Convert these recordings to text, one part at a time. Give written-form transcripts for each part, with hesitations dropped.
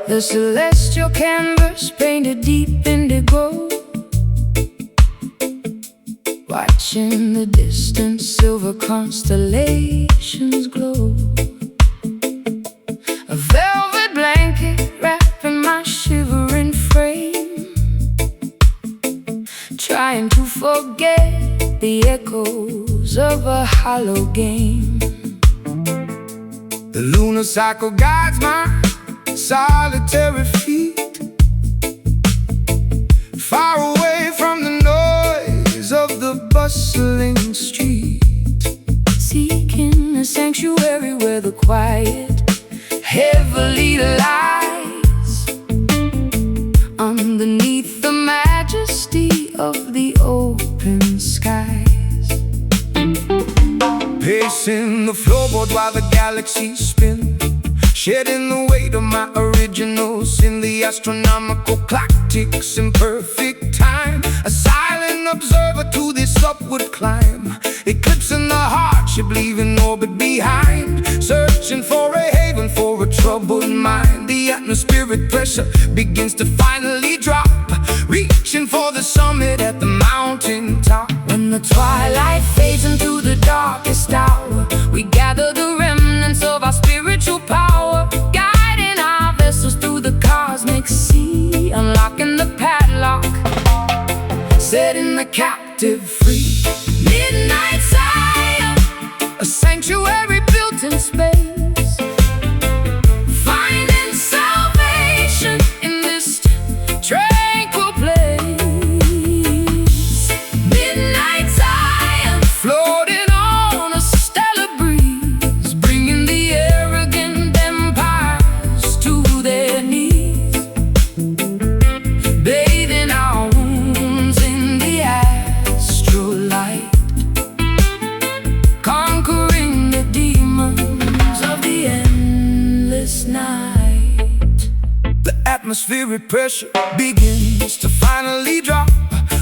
The celestial canvas painted deep indigo, watching the distant silver constellations glow. A velvet blanket wrapping my shivering frame, trying to forget the echoes of a hollow game. The lunar cycle guides my solitary feet, far away from the noise of the bustling street, seeking a sanctuary where the quiet heavily lies underneath the majesty of the open skies. Pacing the floorboard while the galaxies spin, shedding the weight of my original sin. The astronomical clock ticks in perfect time, a silent observer to this upward climb, eclipsing the hardship, leaving orbit behind, searching for a haven for a troubled mind. The atmospheric pressure begins to finally drop, reaching for the summit at the mountain top. When the twilight fades into the darkest hour, we gather the remnants of our spiritual power, guiding our vessels through the cosmic sea, unlocking the padlock, setting the captive free. Midnight Zion, A sanctuary built in space, finding salvation in this tranquil place. Midnight Zion, floating on a stellar breeze, bringing the arrogant empires to their knees, bathing our wounds in the astral light, conquering the demons of the endless night. the atmospheric pressure begins to finally drop,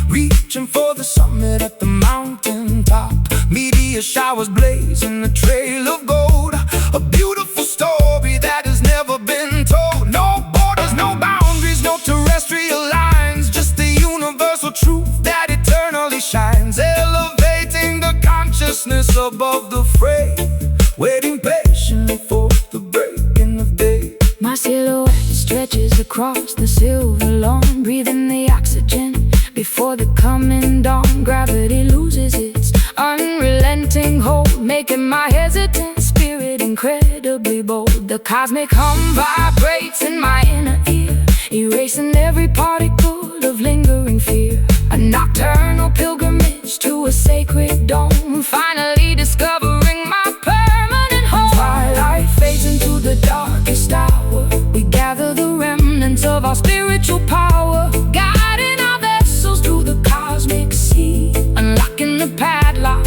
reaching for the summit at the mountain top. Meteor showers blazing a trail of gold, a beautiful story that has never been told. No borders, no boundaries, no terrestrial lines, just the universal truth that eternally shines, elevating the consciousness above the fray, waiting patiently for the breaking of day. My silhouette stretches across the silver lawn, breathing the oxygen before the coming dawn. Gravity loses its unrelenting hold, making my hesitant spirit incredibly bold. The cosmic hum vibrates in my inner ear, erasing every particle of lingering fear. A nocturnal pilgrimage to a sacred dome, finally discovering my permanent home. Twilight fades into the darkest hour, we gather the remnants of our spiritual power, guiding our vessels through the cosmic sea, unlocking the padlock,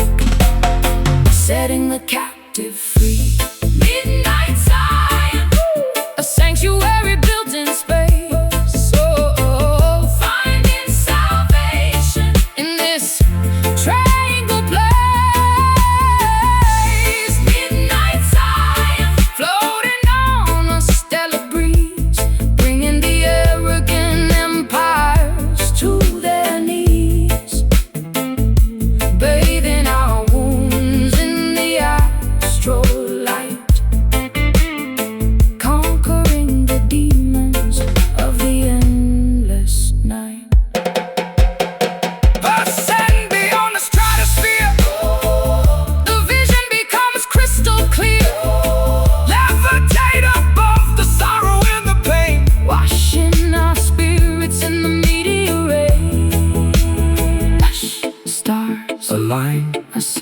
setting the captive free. Midnight Zion, a sanctuary built in space, finding salvation in this tranquil place.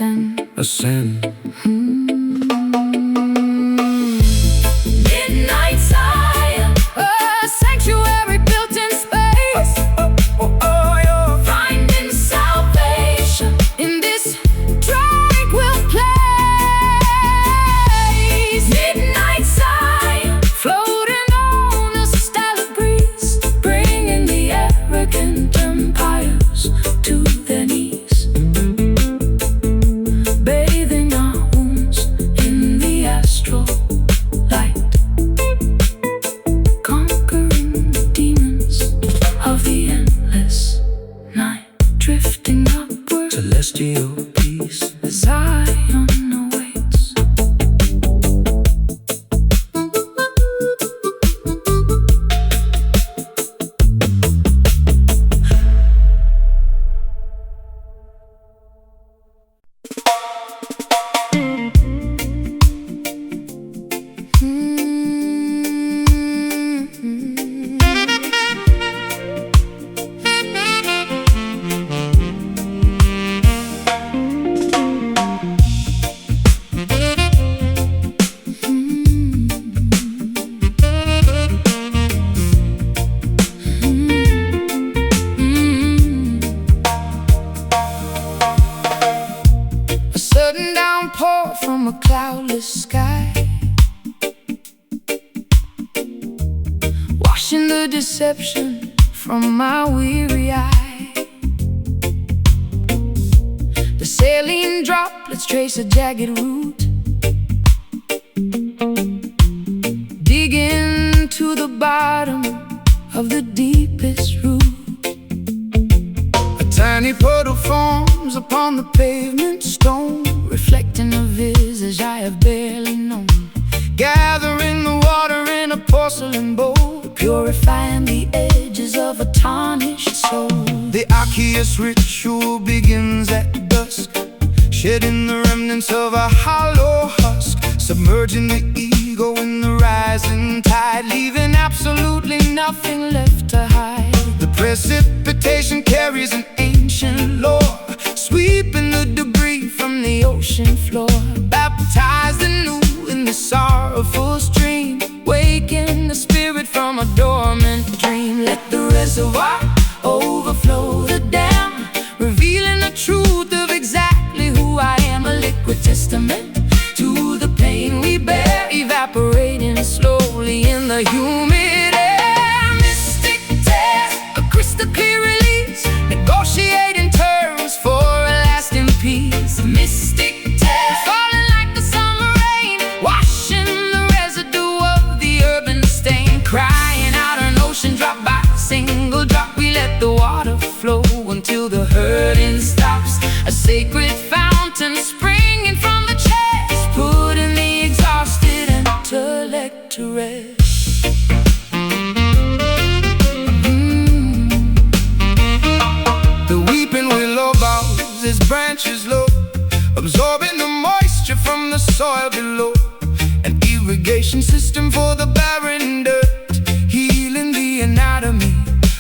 ascend. Ascend. Midnight Zion, a sanctuary built in space. Finding salvation in this tranquil place. Midnight Zion, floating on a stellar breeze, bringing the arrogant empires to their knees. Bathing our wounds in the astral light, conquering the demons of the endless night, drifting upward, Celestial peace. Zion awaits. A sudden downpour from a cloudless sky, washing the deception from my weary eye. The saline droplets trace a jagged route, digging to the bottom of the deepest root. A tiny puddle forms upon the pavement stone, Reflecting a visage I have barely known, gathering the water in a porcelain bowl, purifying the edges of a tarnished soul. The Arceus ritual begins at dusk, shedding the remnants of a hollow husk, submerging the ego in the rising tide, leaving absolutely nothing left to hide. The precipitation carries an ancient lore, sweeping the debris from the ocean floor, baptized anew in the sorrowful stream, waking the spirit from a dormant dream. Let the reservoir overflow the dam, revealing the truth of exactly who I am. A liquid testament to the pain we bear, evaporating slowly in the humid air. Mystic tears, a crystal clear release, negotiating terms for a lasting peace. Mystic tears, falling like the summer rain, washing the residue of the urban stain, crying out an ocean drop by single drop. We let the water flow until the hurting stops, a sacred fountain springing from the chest, putting the exhausted intellect to rest. The weeping willow bows its branches low, absorbing the moisture from the soil below, an irrigation system for the barren dirt, healing the anatomy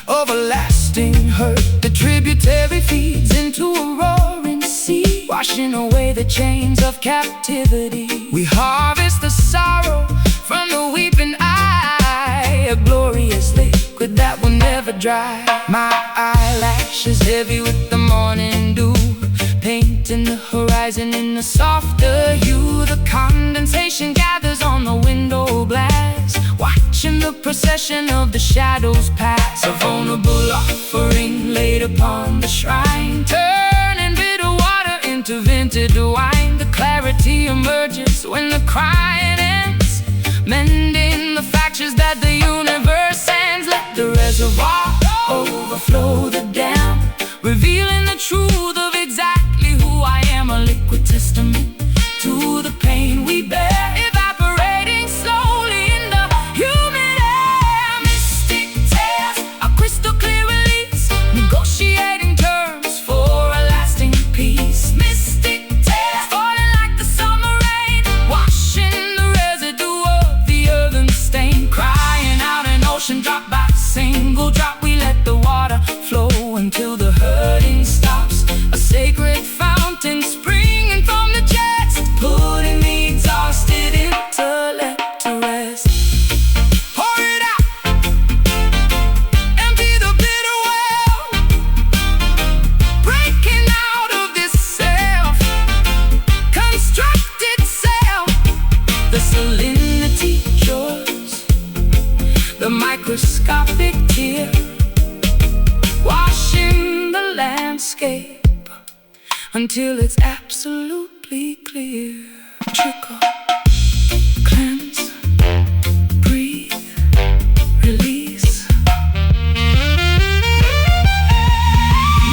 of a lasting hurt. The tributary feeds into a roaring sea, washing away the chains of captivity. We harvest the sorrow from the weeping eye, a glorious liquid that will never dry. My eyelashes heavy with the morning dew, painting the horizon in a softer hue. The condensation gathers on the window glass, watching the procession of the shadows pass. A vulnerable offering laid upon the shrine, turning bitter water into vintage wine. The clarity emerges when the crying ends, mending the fractures that the universe sends. Let the reservoir overflow the dam, revealing the truth of exactly who I am. A liquid testament to the pain we bear, evaporating slowly in the humid air. Mystic tears, a crystal clear release, negotiating terms for a lasting peace. Mystic tears, falling like the summer rain, washing the residue of the earthen stain, crying out an ocean drop by escape until it's absolutely clear. Trickle, cleanse, breathe, release.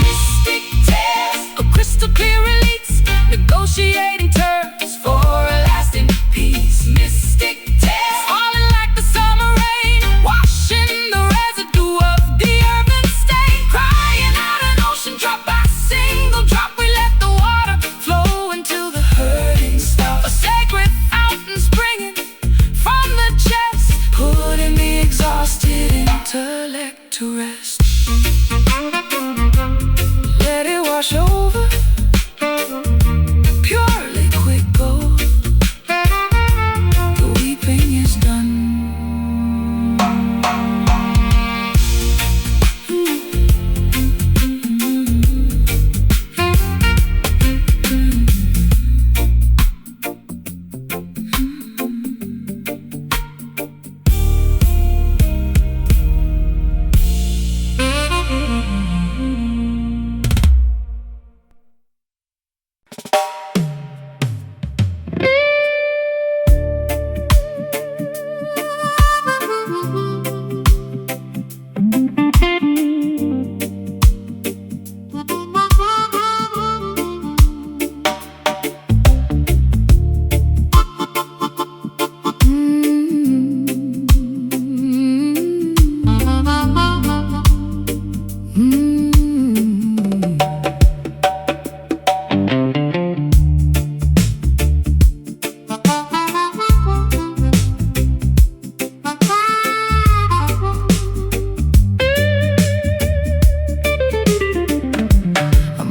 Mystic tears, a crystal clear release, negotiating terms for a lasting peace. Mystic tears, falling like the summer rain, washing the residue of the urban stain, crying out an ocean drop by single drop. We let the water flow until the hurting stops. A sacred fountain springing from the chest, putting the exhausted intellect to rest. Let it wash over, pure liquid gold. The weeping is done.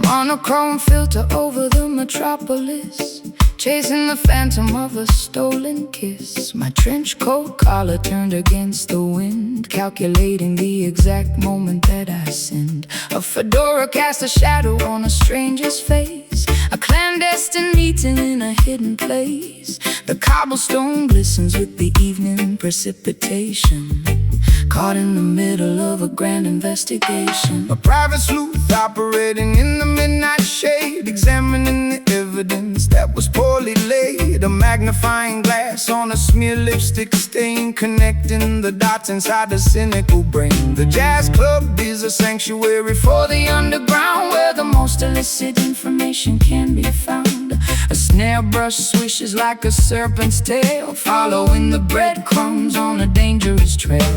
Monochrome filter over the metropolis, chasing the phantom of a stolen kiss. My trench coat collar turned against the wind, calculating the exact moment that I sinned. A fedora cast a shadow on a stranger's face, a clandestine meeting in a hidden place. The cobblestone glistens with the evening precipitation, caught in the middle of a grand investigation. A private sleuth operating in the midnight shade, examining the evidence that was poorly laid. A magnifying glass on a smeared lipstick stain, connecting the dots inside the cynical brain. The jazz club is a sanctuary for the underground, where the most illicit information can be found. A snare brush swishes like a serpent's tail, following the breadcrumbs on a dangerous trail.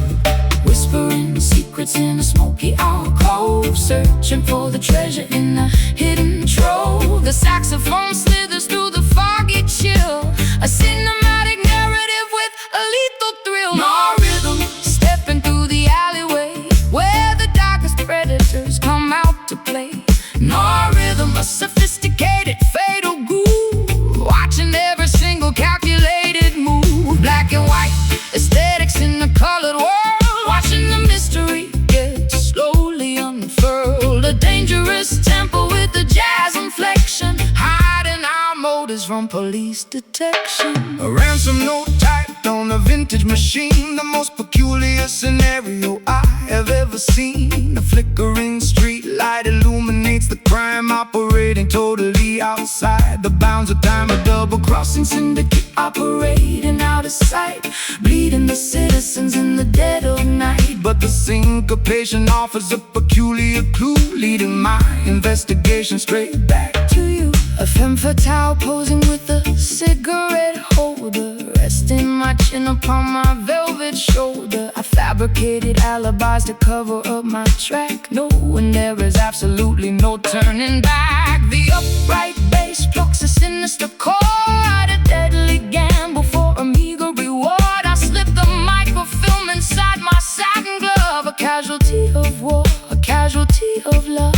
Whispering secrets in a smoky alcove, searching for the treasure in a hidden trove. The saxophone slithers through the foggy chill, a cinematic narrative with a lethal thrill. No rhythm, stepping through the alleyway, where the darkest predators come out to play. No rhythm, a sophisticated fatal groove, watching every single calculated move. Black and white aesthetics in the colored world, watching the mystery get slowly unfurled. A dangerous tempo with a jazz inflection, hiding our motives from police detection. A ransom note typed on a vintage machine, the most peculiar scenario I have ever seen. A flickering street light illuminates the crime, operating totally outside the bounds of time. A double-crossing syndicate operating out of sight, bleeding the citizens in the dead of night. But the syncopation offers a peculiar clue, leading my investigation straight back to you. A femme fatale posing with a cigarette holder, resting my chin upon my velvet shoulder. I fabricated alibis to cover up my track, knowing there is absolutely no turning back. The upright bass plucks a sinister chord, a deadly gamble for a meager reward. I slip the microfilm inside my satin glove, a casualty of war, a casualty of love.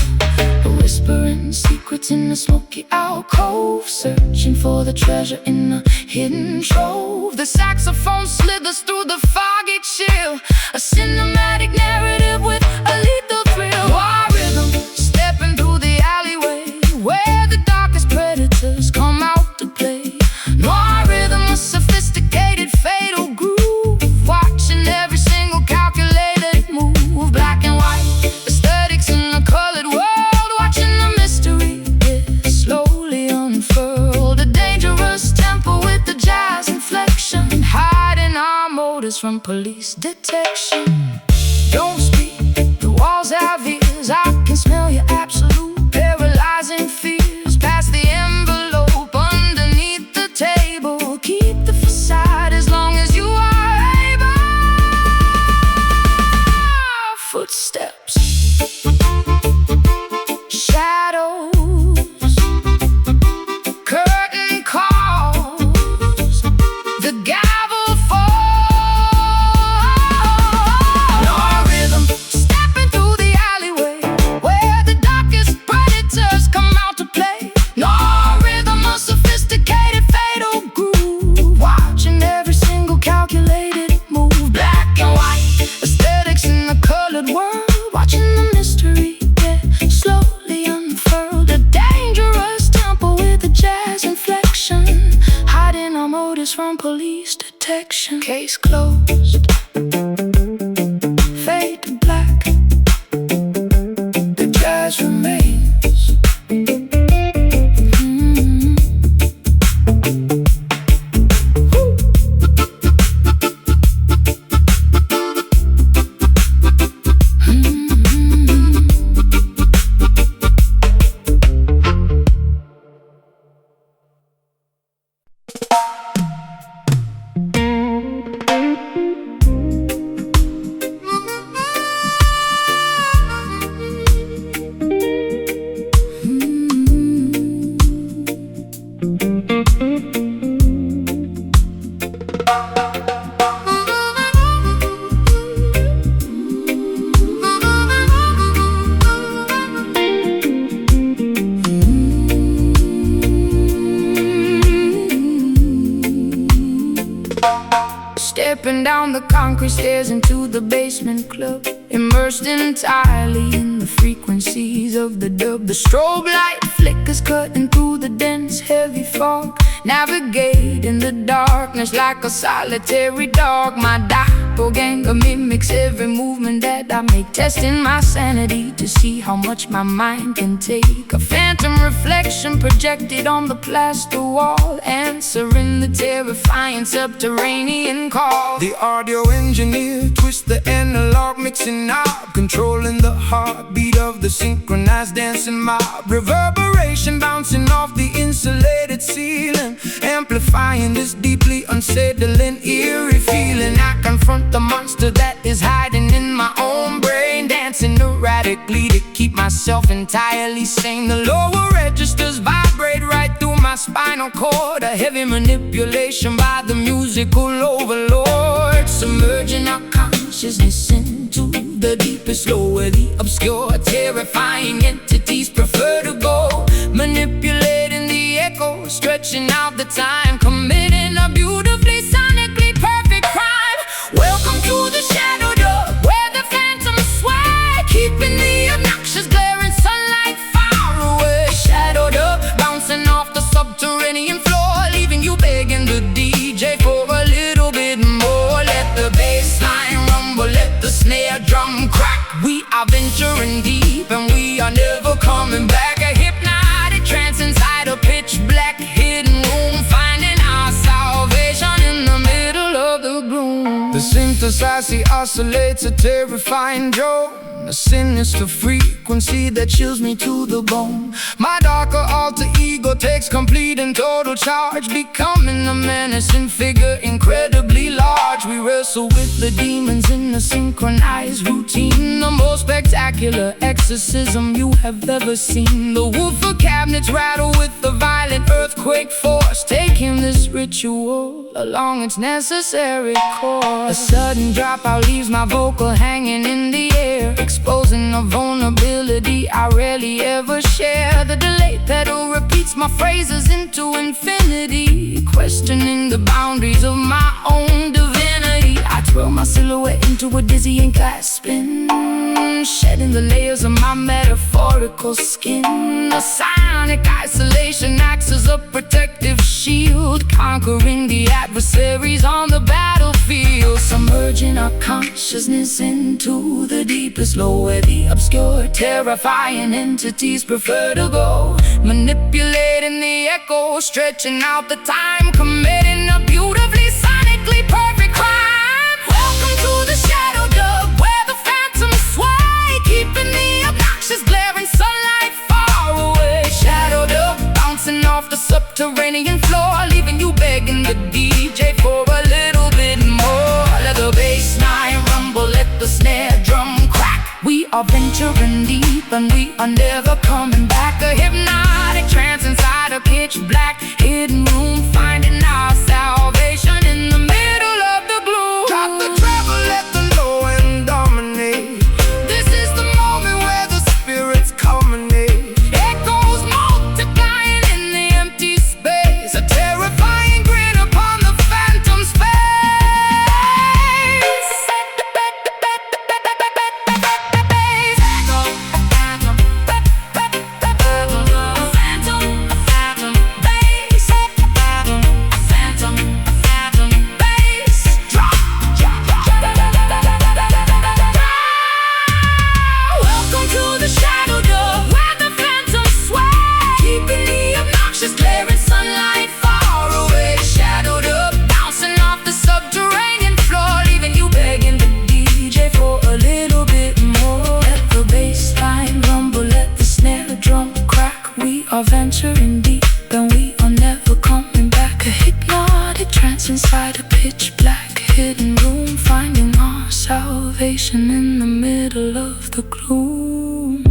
Whispering secrets in a smoky alcove, searching for the treasure in a hidden trove. The saxophone slithers through the foggy chill, a cinematic narrative with a lethal thrill. War rhythm, stepping through the alleyway, where the darkest predators come out to play. Noir rhythm, a sophisticated fatal groove, watching every single calculated move. Black and white aesthetics in a colored world, watching the police detection. Don't speak, the walls have ears. I can smell your absolute paralyzing fears. Pass the envelope underneath the table. Keep the facade as long as you are able. Footsteps, shadows, curtain calls, the gavel falls. No rhythm, stepping through the alleyway where the darkest predators come out to play. No rhythm, a sophisticated fatal groove, watching every single calculated move. Black and white, aesthetics in the colored world, watching the mystery get slowly unfurled. A dangerous tempo with a jazz inflection, hiding our motives from police detection. Case closed, fade to black, the jazz remains. Stepping down the concrete stairs into the basement club, immersed entirely in the frequencies of the dub. The strobe light flickers cutting through the dense heavy fog, navigating the darkness like a solitary dog. My doppelganger mimics every movement that I make, testing my sanity to see how much my mind can take. A phantom reflection projected on the plaster wall, answering the terrifying subterranean call. The audio engineer twists the analog mixing knob, controlling the heartbeat of the synchronized dancing mob. Reverberation bouncing off the insulated ceiling, amplifying this deeply unsettling, eerie feeling. I confront the monster that is hiding in my own brain, dancing erratically to keep myself entirely sane. The lower registers vibrate right through my spinal cord, a heavy manipulation by the musical overlord, submerging our consciousness into the deepest low where the obscure, terrifying entities prefer to go. Manipulating the echo, stretching out the time, committing a beautifully sonically perfect crime. Welcome to the shadow dub, where the phantoms sway, keeping the obnoxious glaring sunlight far away. Shadow dub, bouncing off the subterranean floor, leaving you begging the DJ for a little bit more. Let the bass line rumble, let the snare drum crack. We are venturing deep and we are never coming back. A hypnotic trance inside a pitch black hidden room, finding our salvation in the middle of the gloom. The synthesizer oscillates a terrifying drone, a sinister frequency that chills me to the bone. My darker alter ego takes complete and total charge, becoming a menacing figure incredibly large. We wrestle with the demons in a synchronized routine, the most spectacular exorcism you have ever seen. The woofer cabinets rattle with the violent earthquake force, taking this ritual along its necessary course. A sudden dropout leaves my vocal hanging in the air, exposing a vulnerability I rarely ever share. The delay pedal repeats my phrases into infinity, questioning the boundaries of my own divinity. I twirl my silhouette into a dizzying glass spin, shedding the layers of my metaphorical skin. The sonic isolation acts as a protective shield, conquering the adversaries on the battlefield, submerging our consciousness into the deepest low where the obscure, terrifying entities prefer to go. Manipulating the echo, stretching out the time, committing a beautifully sonically perfect crime. Welcome subterranean floor, leaving you begging the DJ for a little bit more. Let the bass line rumble, let the snare drum crack. We are venturing deep and we are never coming back. A hypnotic trance inside a pitch black hidden room, finding our salvation in the middle of the gloom. Drop the treble, let the low end dominate. This is the moment where the Spirits culminate. echoes multiplying in the empty space. A terrifying grin upon the phantom space. Welcome to the shadow door, where the phantoms sway, keeping the obnoxious glaring sunlight far away. Shadowed up, bouncing off the subterranean floor, leaving you begging the DJ for a little bit more. Let the bass line rumble, let the snare drum crack. We are venturing deep and we are never coming back. A hypnotic trance inside a pitch black hidden room, finding our salvation in the middle of the gloom.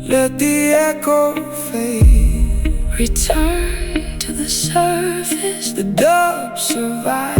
Let the echo fade. Return to the surface. The dub survives.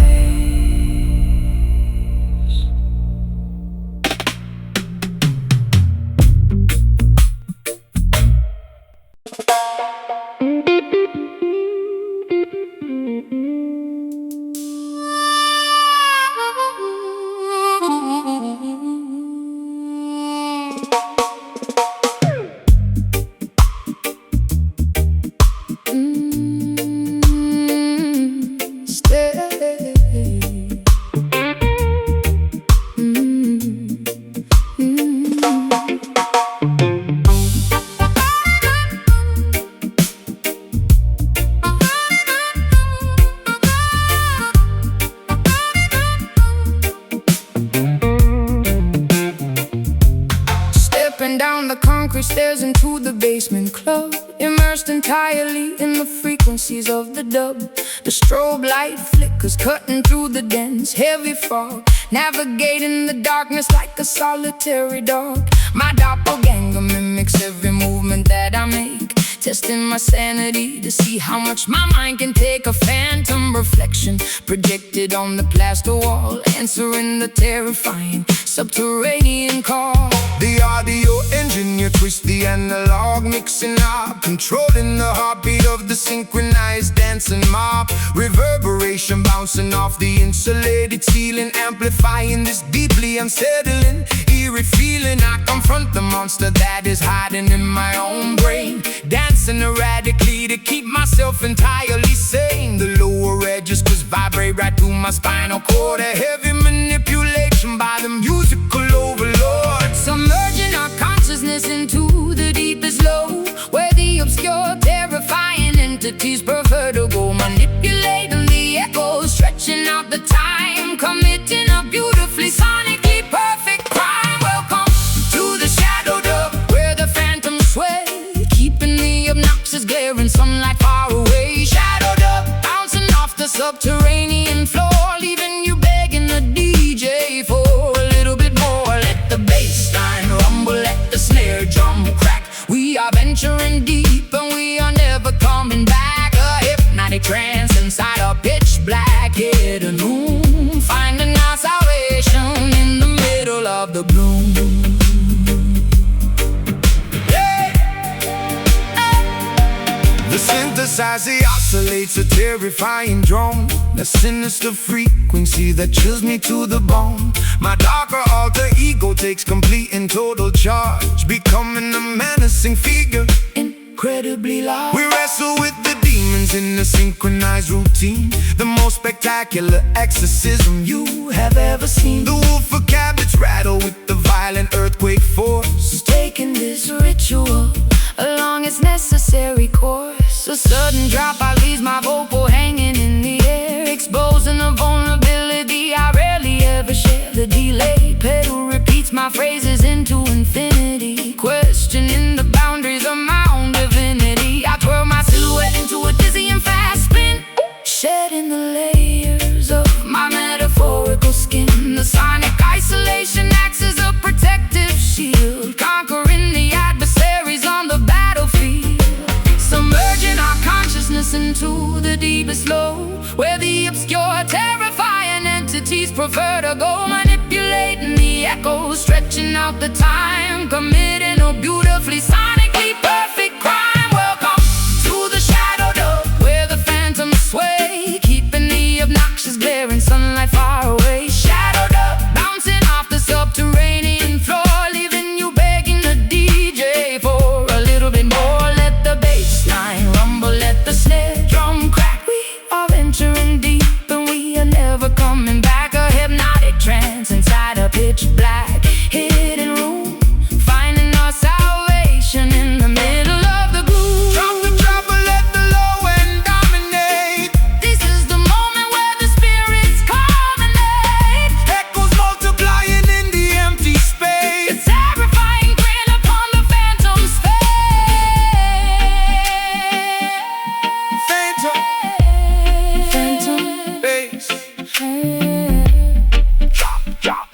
Down the concrete stairs into the basement club, immersed entirely in the frequencies of the dub. The strobe light flickers, cutting through the dense, heavy fog, navigating the darkness like a solitary dog. My doppelganger mimics every movement that I make, testing my sanity to see how much my mind can take. A phantom reflection projected on the plaster wall, answering the terrifying subterranean call. The audio engineer twists the analog, mixing up, controlling the heartbeat of the synchronized dancing mob. Reverberation bouncing off the insulated ceiling, amplifying this deeply unsettling, eerie feeling. I confront the monster that is hiding in my own brain, dancing erratically to keep myself entirely sane. The lower edges just vibrate right through my spinal cord, a heavy manipulation by the musical overlord. Submerging our consciousness into the deepest low, where the obscure, terrifying entities prefer to go, manipulating the echoes, stretching out the time, committing a beautifully sonically perfect crime. Welcome to the shadow dub, where the phantoms sway, keeping the obnoxious glaring sunlight far away. Shadowed up, bouncing off the subterranean floor, leaving you begging the DJ for a little bit more. Let the bass line rumble, let the snare drum crack. We are venturing deep and we are never coming back. A hypnotic trance inside a pitch black hidden room, finding our salvation in the middle of the gloom. The synthesizer oscillates a terrifying drone, a sinister frequency that chills me to the bone. My darker alter ego takes complete and total charge, becoming a menacing figure, incredibly large. We wrestle with the demons in a synchronized routine, the most spectacular exorcism you have ever seen. The woofer cabinets rattle with the violent earthquake force, taking this ritual along its necessary course. A sudden dropout leaves my vocal hanging in the air, exposing a vulnerability I rarely ever share. The delay pedal repeats my phrases into infinity, questioning the boundaries of my own divinity. vertigo, manipulating the echoes, stretching out the time, committing a beautifully sonically perfect crime. Welcome to the shadow dub, where the phantoms sway, keeping the obnoxious glaring sunlight far away. Shadow dub, bouncing off the subterranean floor, leaving you begging the DJ for a little bit more. Let the bass line rumble, let the snare drum crack. We are venturing deep and we are never coming back. A hypnotic trance inside a pitch black hidden room, finding our salvation in the middle of the gloom. Drop the treble, let the low end dominate. This is the moment where the spirits culminate. Echoes multiplying in the empty The space. terrifying grin upon the phantom's face. Phantom bass. Drop, drop.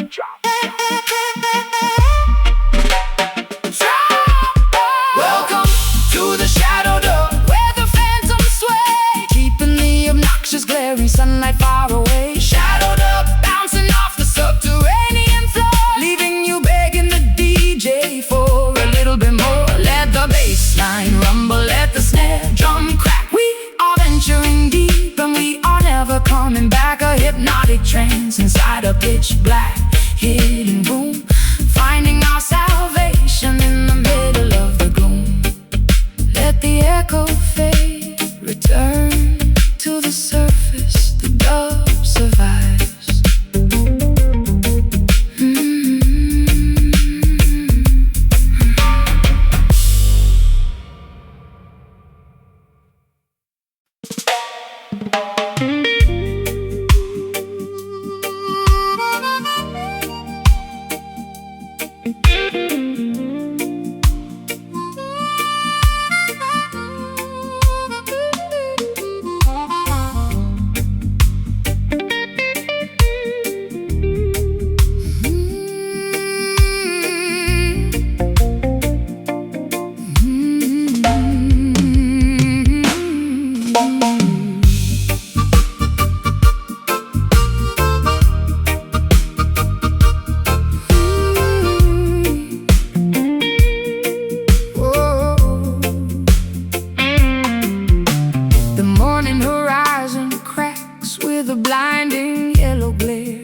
Welcome to the shadow dub, where the phantoms sway, keeping the obnoxious glaring sunlight far away. Shadow dub, bouncing off the subterranean floor, leaving you begging the DJ for a little bit more. Let the bass line rumble, let the snare drum crack. We are venturing deep and we are never coming back. A hypnotic trance inside a pitch black hidden room, finding our salvation in the middle of the gloom. Let the echo fade, return to the surface, the dub survives. The morning horizon cracks with a blinding yellow glare,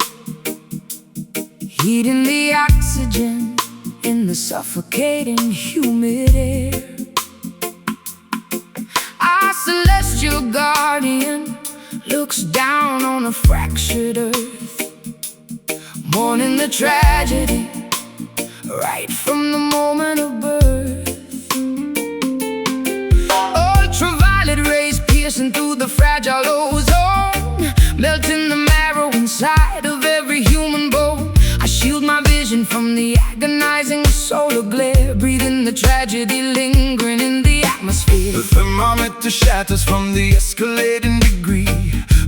heating the oxygen in the suffocating humid air. Our celestial guardian looks down on a fractured earth, mourning the tragedy right from the moment of birth. Ultraviolet rays piercing through the fragile ozone, melting the marrow inside of every human bone. I shield my vision from the agonizing solar glare, breathing the tragedy lingering in the atmosphere. The thermometer shatters from the escalating degree,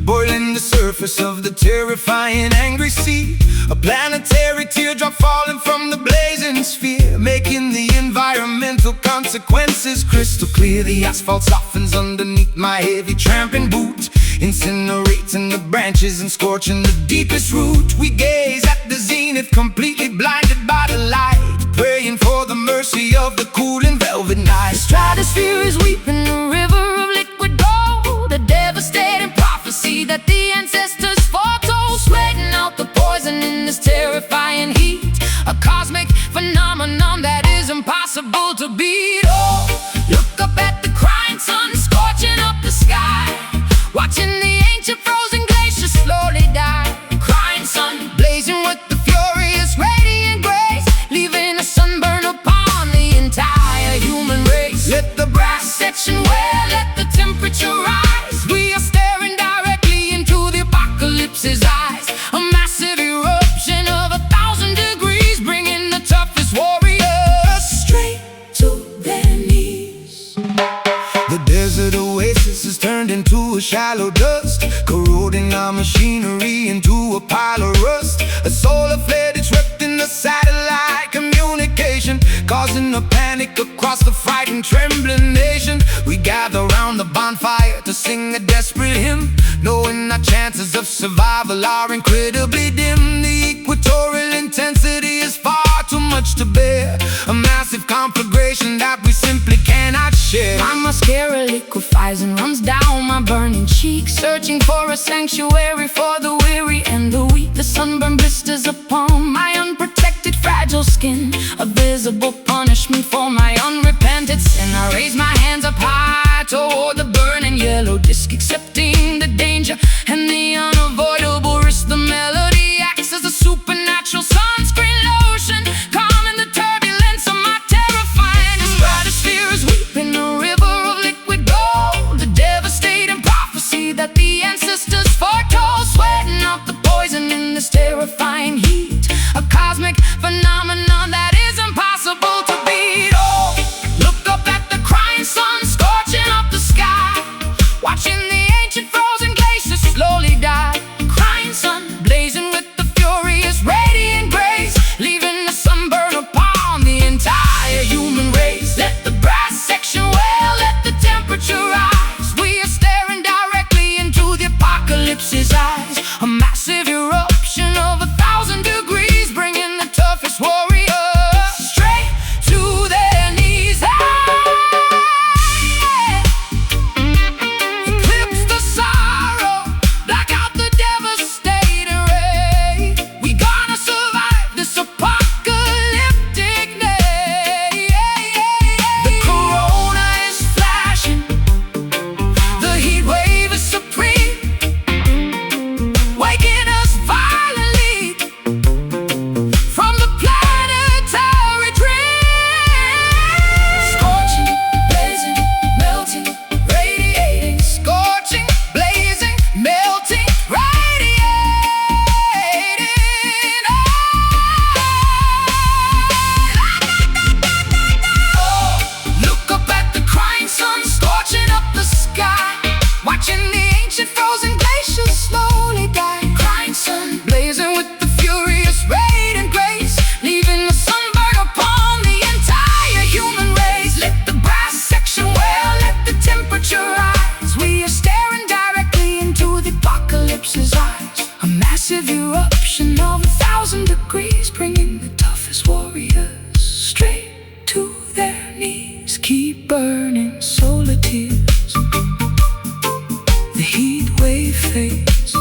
boiling the surface of the terrifying angry sea. A planetary teardrop falling from the blazing sphere, making the environmental consequences crystal clear. The asphalt softens underneath my heavy tramping boot, incinerating the branches and scorching the deepest root. We gaze at the zenith, completely blinded by the light, praying for the mercy of the cooling velvet night. The stratosphere is weeping a river of liquid gold, a devastating prophecy that the ancestors foretold, sweating out the poison in this terrifying heat. A cosmic phenomenon that is impossible to beat. Oh, look up at the crying sun, scorching up the sky, watching the ancient frozen glaciers slowly die. Crying sun, blazing with the furious radiant grace, leaving a sunburn upon the entire human race. Let the brass section wear, let the temperature rise. We are staring directly into the apocalypse's eyes, a massive eruption of 1,000 degrees, bringing the toughest warriors straight to their knees. The desert oasis is turned into a shallow dust, corroding our machinery into a pile of rust. A solar flare disrupting the satellite communication, causing a panic across the frightened, trembling nation. We gather round the bonfire to sing a desperate hymn, knowing our chances of survival are incredibly dim. The searching for a sanctuary for the weary and the weak. The sunburn blisters upon my unprotected, fragile skin, a visible punishment for my unrepented sin. I raise my hands up high toward the burning yellow disc, accepting the danger and the unavoidable risk. The melody acts as a supernatural sunscreen lotion, calming the turbulence of my terrifying. The stratosphere is weeping a river of liquid gold, a devastating prophecy that the ancestors foretold, sweating out the poison in this terrifying heat, a cosmic phenomenon that is impossible to beat. Oh, look up at the crying sun scorching up the sky, watching the ancient frozen glaciers slowly die. Crying sun blazing with the furious radiant grace, leaving the sunburn upon the entire human race. Let the brass section wail, let the temperature rise. We are staring directly into the apocalypse's eyes, a massive eruption of 1,000 degrees, bringing the toughest warriors straight to their knees. Eclipse the sorrow, black out the devastating ray. We gonna survive this apocalyptic day. The corona is flashing, the heat wave is supreme, waking us violently from the planetary dream. Scorching, blazing, melting, radiating. Scorching, blazing, melting, radiating. Oh, look up at the crying sun scorching up the sky, watching the ancient frozen glaciers slowly die. Crying sun blazing with the furious radiant grace, leaving the sunburn upon the entire human race. Let the brass section wail, let the temperature rise. We are staring directly into the apocalypse's eyes, a massive eruption of 1,000 degrees, bringing the toughest warriors straight to their knees. Keep burning solar tears, the heat wave fades.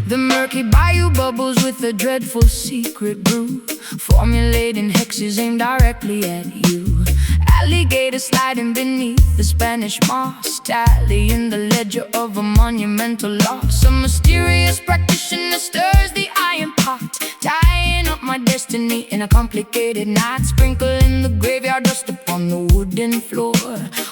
The murky bayou bubbles with a dreadful secret brew, formulating hexes aimed directly at you. Alligator sliding beneath the Spanish moss, tallying the ledger of a monumental loss. A mysterious practitioner stirs the iron pot, tying up my destiny in a complicated knot, sprinkling the graveyard dust upon the wooden floor,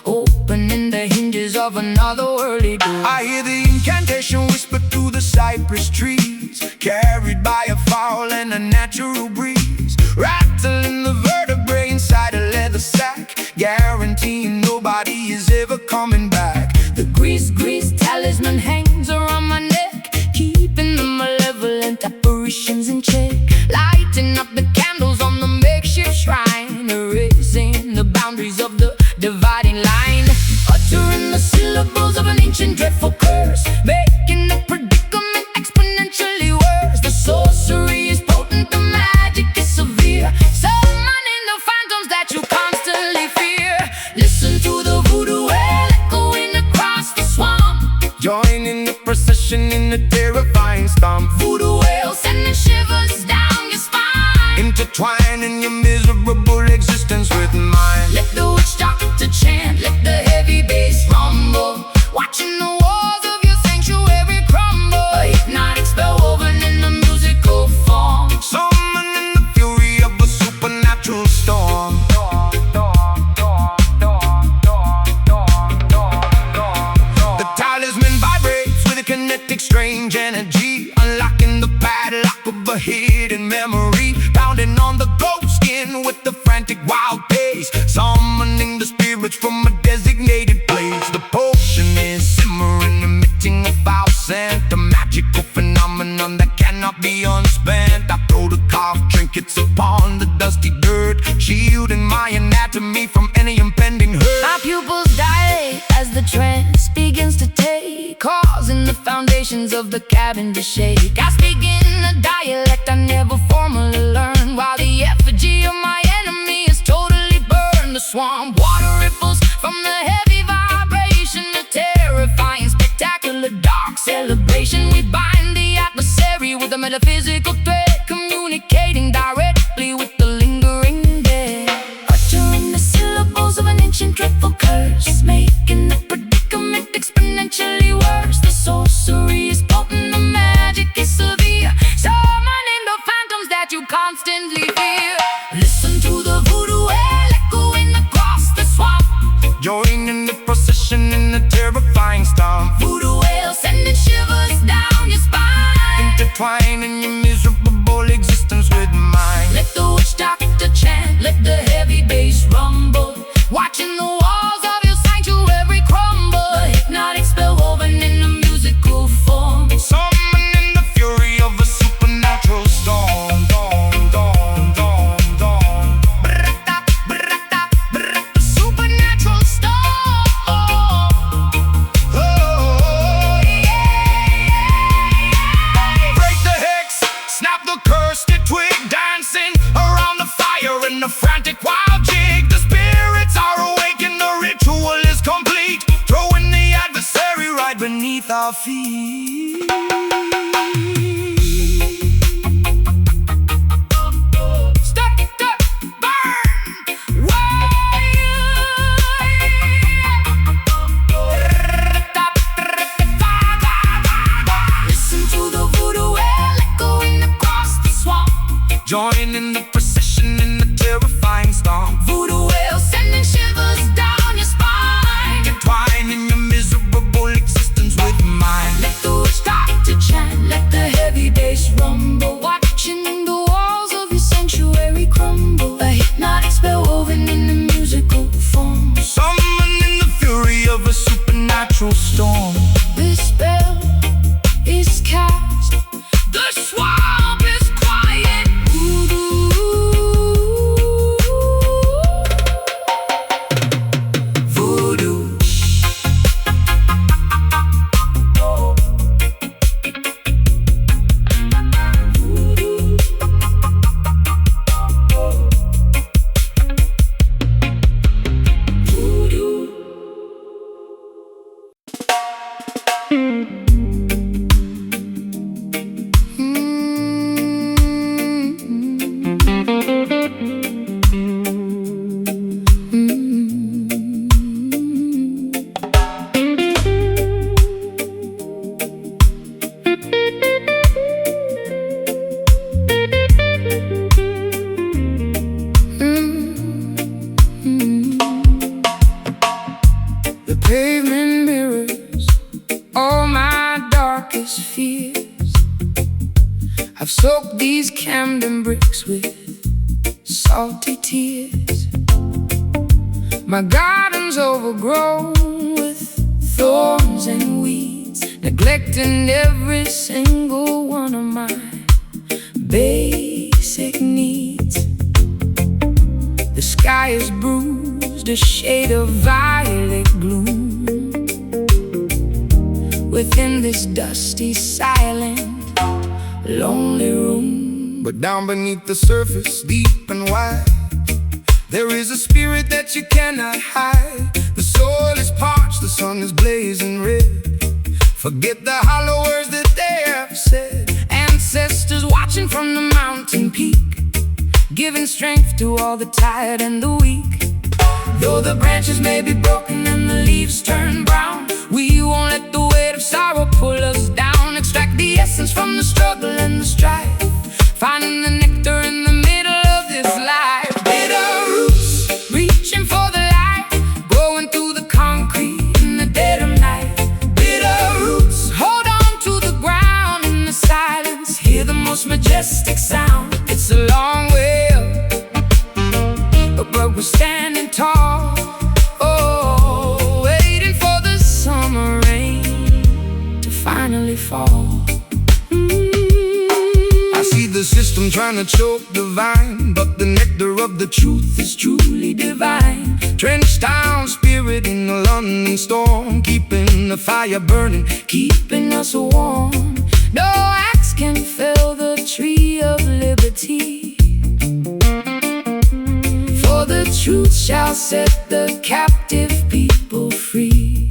opening the hinges of another early door. I hear the incantation whisper through the cypress trees, carried by a foul and a natural breeze, rattling the vertebrae inside a leather sack, guaranteeing nobody is ever coming back. The grease talisman hangs around my neck, keeping the malevolent apparitions in check, lighting up the candles on the makeshift shrine, erasing the boundaries of the dividing line, uttering the syllables of an ancient dreadful curse, making the predicament exponentially worse. The sorcery is potent, the magic is severe, summoning the phantoms that you constantly fear. Listen to the voodoo wail echoing across the swamp, Joining the procession in the terrifying stomp. voodoo wail sending shivers down your spine, Intertwining your miserable existence with mine. let the witch doctor chant, let the heavy bass rumble, watching the walls of your sanctuary crumble. A hypnotic spell frantic wild pace, summoning the spirits from a designated place. The potion is simmering, emitting a foul scent, a magical phenomenon that cannot be unspent. I throw the carved trinkets upon the dusty dirt, shielding my anatomy from any impending hurt. My pupils dilate as the trance begins to take, causing the foundations of the cabin to shake. I speak in a dialect I never formally learned, while the effigy of my enemy is totally burned. The swamp water ripples from the heavy vibration, a terrifying, spectacular, dark celebration. We bind the adversary with a metaphysical thread, communicating directly with the lingering dead, uttering the syllables of an ancient dreadful curse, making the predicament exponentially worse. The sorcery is potent, the magic is severe, summoning the phantoms that you constantly fear. Listen to the voodoo wail echoing across the swamp, Join in the procession in the terrifying stomp. voodoo wail sending shivers down your spine, Intertwining your miserable existence with mine. let the witch doctor chant, let the heavy bass rumble, watching the walls of your sanctuary crumble. A hypnotic spell woven in a musical form, Summoning the fury of a supernatural storm. Dawn, dawn, dawn, dawn. Brata, brata, brata. supernatural storm. Oh, yeah. Break the hex, snap the cursed twig, dancing around the fire in a frantic wild jig. The spirits are awake and the ritual is complete, throwing the adversary right beneath our feet. Step, step, burn, listen to the voodoo wail echoing across the swamp, Join in the procession in the terrifying storm. voodoo wail sending shivers down your spine, Intertwining your miserable existence with mine. let the witch doctor chant, let the heavy bass rumble, watching the walls of your sanctuary crumble. A hypnotic spell woven in a musical form, Summoning the fury of a supernatural storm. this spell is cast, the swamp is quiet. Voodoo, voodoo. The pavement mirrors all my darkest fears. I've soaked these Camden bricks with salty tears. My garden's overgrown with thorns and weeds, neglecting every single one of my basic needs. The sky is bruised, a shade of violet gloom, within this dusty, silent, lonely room. But down beneath the surface, deep and wide, there is a spirit that you cannot hide. The soil is parched, the sun is blazing red. Forget the hollow words that they have said. Ancestors watching from the mountain peak, giving strength to all the tired and the weak. Though the branches may be broken and the leaves turn brown, we won't let the weight of sorrow pull us down. Extract the essence from the struggle and the strife, finding the nectar in the middle of this life. Bitter roots reaching for the light, growing through the concrete in the dead of night. Bitter roots hold on to the ground in the silence, hear the most majestic sound. It's a long way up, but we're standing tall. Oh, waiting for the summer rain to finally fall. I see the system trying to choke the vine, but the nectar of the truth is truly divine. Drenched down spirit in the London storm, keeping the fire burning, keeping us warm. No axe can fell the tree of liberty, for the truth shall set the captive people free.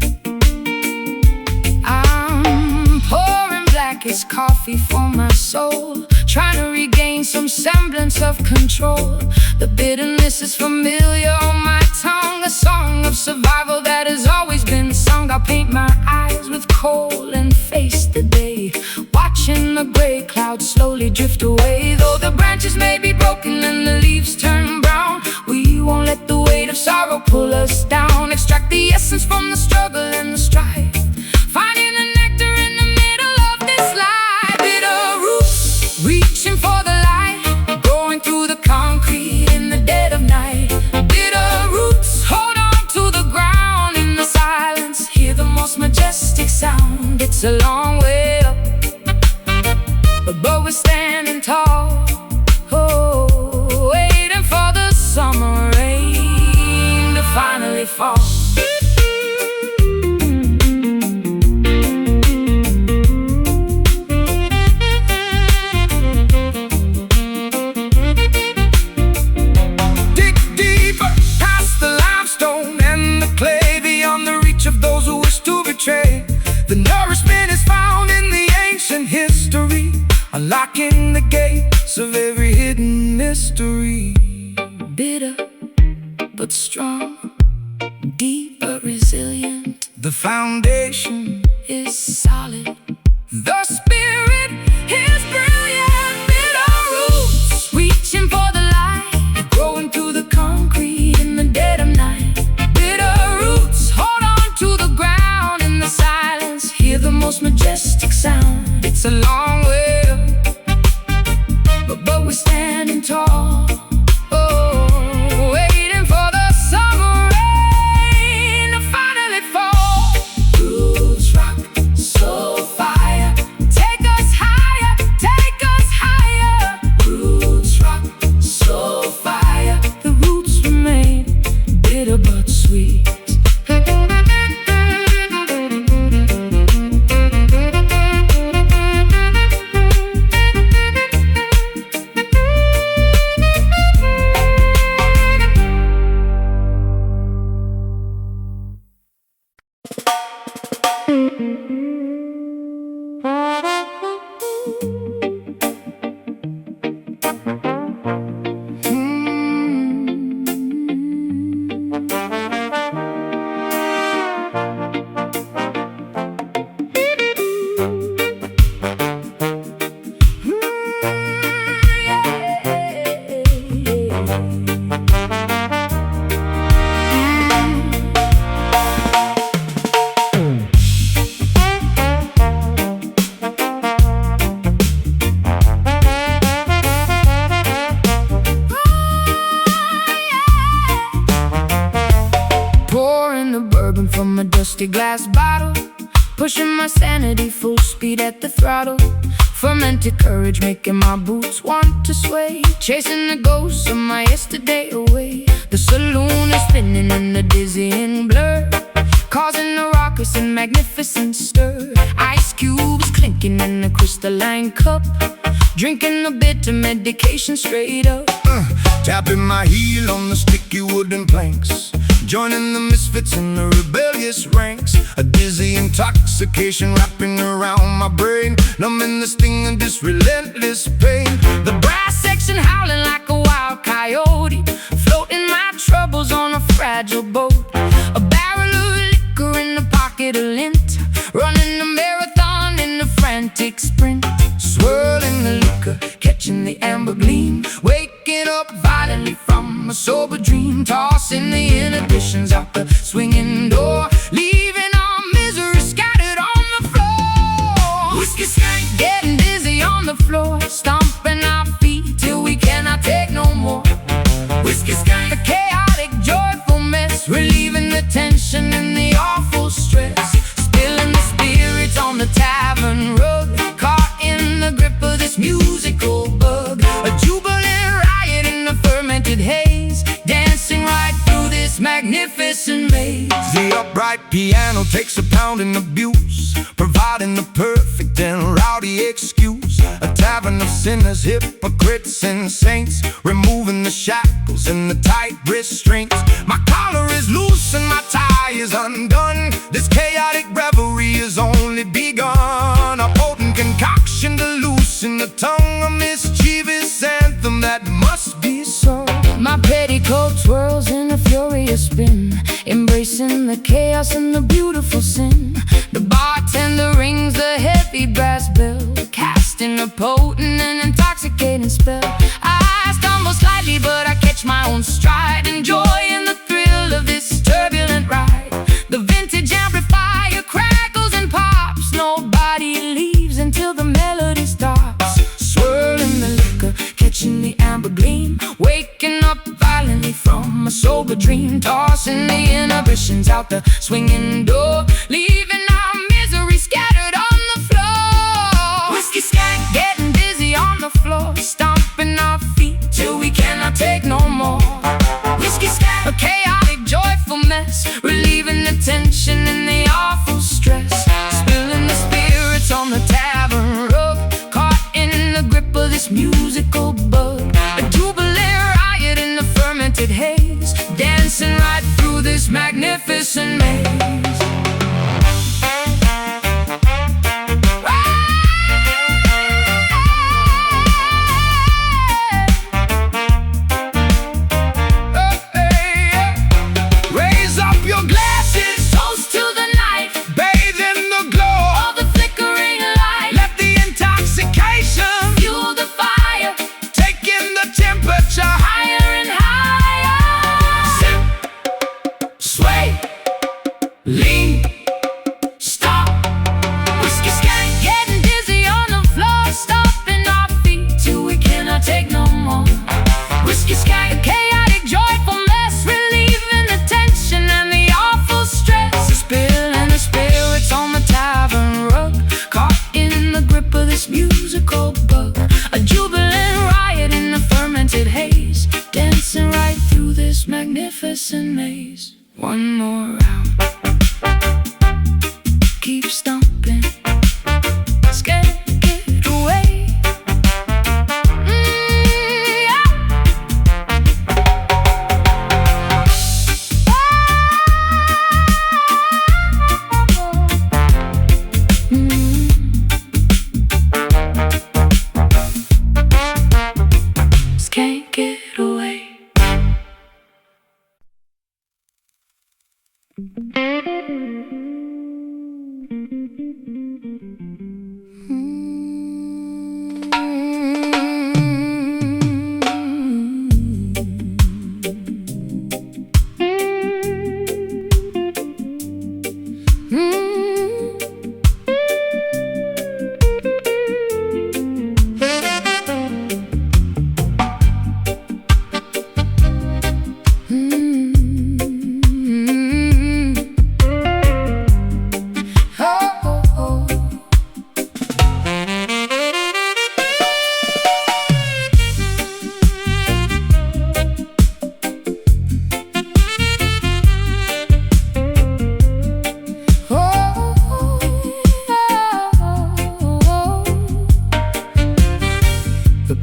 I'm pouring blackest coffee for my soul, trying to regain some semblance of control. The bitterness is familiar on my tongue, a song of survival that has always been sung. I'll paint my eyes with coal and face the day, watching the gray clouds slowly drift away. Though the branches may be broken and the leaves turn brown, we won't let the weight of sorrow pull us down. Extract the essence from the struggle and the strife, finding the nectar in the middle of this life. Bitter roots reaching for the light, going through the concrete in the dead of night. Bitter roots hold on to the ground in the silence, hear the most majestic sound. It's a long way up, but we're standing tall. Oh, waiting for the summer rain to finally fall. Dig deeper past the limestone and the clay, beyond the reach of those who wish to betray. The nourishment is found in the ancient history, unlocking the gates of every hidden mystery. Bitter but strong, deep but resilient, the foundation is solid, the spirit is brilliant. Bitter roots reaching for the light, growing through the concrete in the dead of night. Bitter roots hold on to the ground in the silence, hear the most majestic sound. It's a long way up, but we're standing tall. Oh, waiting for the summer rain to finally fall. Roots rock, Soulfire, take us higher, take us higher. Roots rock, Soulfire, the roots remain bitter but sweet. From a dusty glass bottle, pushing my sanity full speed at the throttle. Fermented courage making my boots want to sway, chasing the ghosts of my yesterday away. The saloon is spinning in the dizzying blur, causing a raucous and magnificent stir. Ice cubes clinking in a crystalline cup, drinking a bitter medication straight up. Tapping my heel on the sticky wooden planks, joining the misfits in the rebellious ranks. A dizzy intoxication wrapping around my brain, numbing the sting of this relentless pain. The brass section howling like a wild coyote, floating my troubles on a fragile boat. A barrel of liquor in the pocket of lint, running a marathon in a frantic sprint. Swirling the liquor, catching the amber gleam, waking up violently from a sober dream. Tossing the inhibitions out the swinging door, leaving our misery scattered on the floor. Whiskey skank, getting dizzy on the floor, stomping our feet till we cannot take no more. Whiskey skank, the chaos magnificent maze. The upright piano takes a pounding abuse, providing the perfect and rowdy excuse. A tavern of sinners, hypocrites and saints, removing the shackles and the tight restraints. My collar is loose and my tie is undone. This chaotic revelry is only begun. A potent concoction to loosen the tongue, a mischievous anthem that must be sung. My petticoat twirls in a furious spin, embracing the chaos and the beautiful sin. The bartender rings the heavy brass bell, casting a potent and intoxicating spell. I stumble slightly, but I catch my own stride, enjoying the thrill of this turbulent ride. The vintage amplifier crackles and pops, nobody leaves until the melody stops. Swirling the liquor, catching the amber gleam, waking up violently from a sober dream, tossing the inhibitions out the swinging door, leaving our misery scattered on the floor. Whiskey skank getting dizzy on the floor, stomping our feet till we cannot take no more. Whiskey skank, a chaotic, joyful mess, relieving the tension and the awful stress, spilling the spirits on the tavern rug, caught in the grip of this musical bug. A jubilant riot in the fermented haze, dancing right through this magnificent maze. Raise up your glasses, Toast to the night, bathe in the glow all the flickering light, let the intoxication fuel the fire, take in the temperature. higher and higher. Sip, sway, lean, Stop. Whiskey skank getting dizzy on the floor, stomping our feet till we cannot take no more. Whiskey skank, a chaotic, joyful mess, relieving the tension and the awful stress, spilling the spirits on the tavern rug, caught in the grip of this musical bug. A jubilant riot in the fermented haze, dancing right through this magnificent maze. One more round, keep stomping, scared, get away. Yeah. Just can't get away.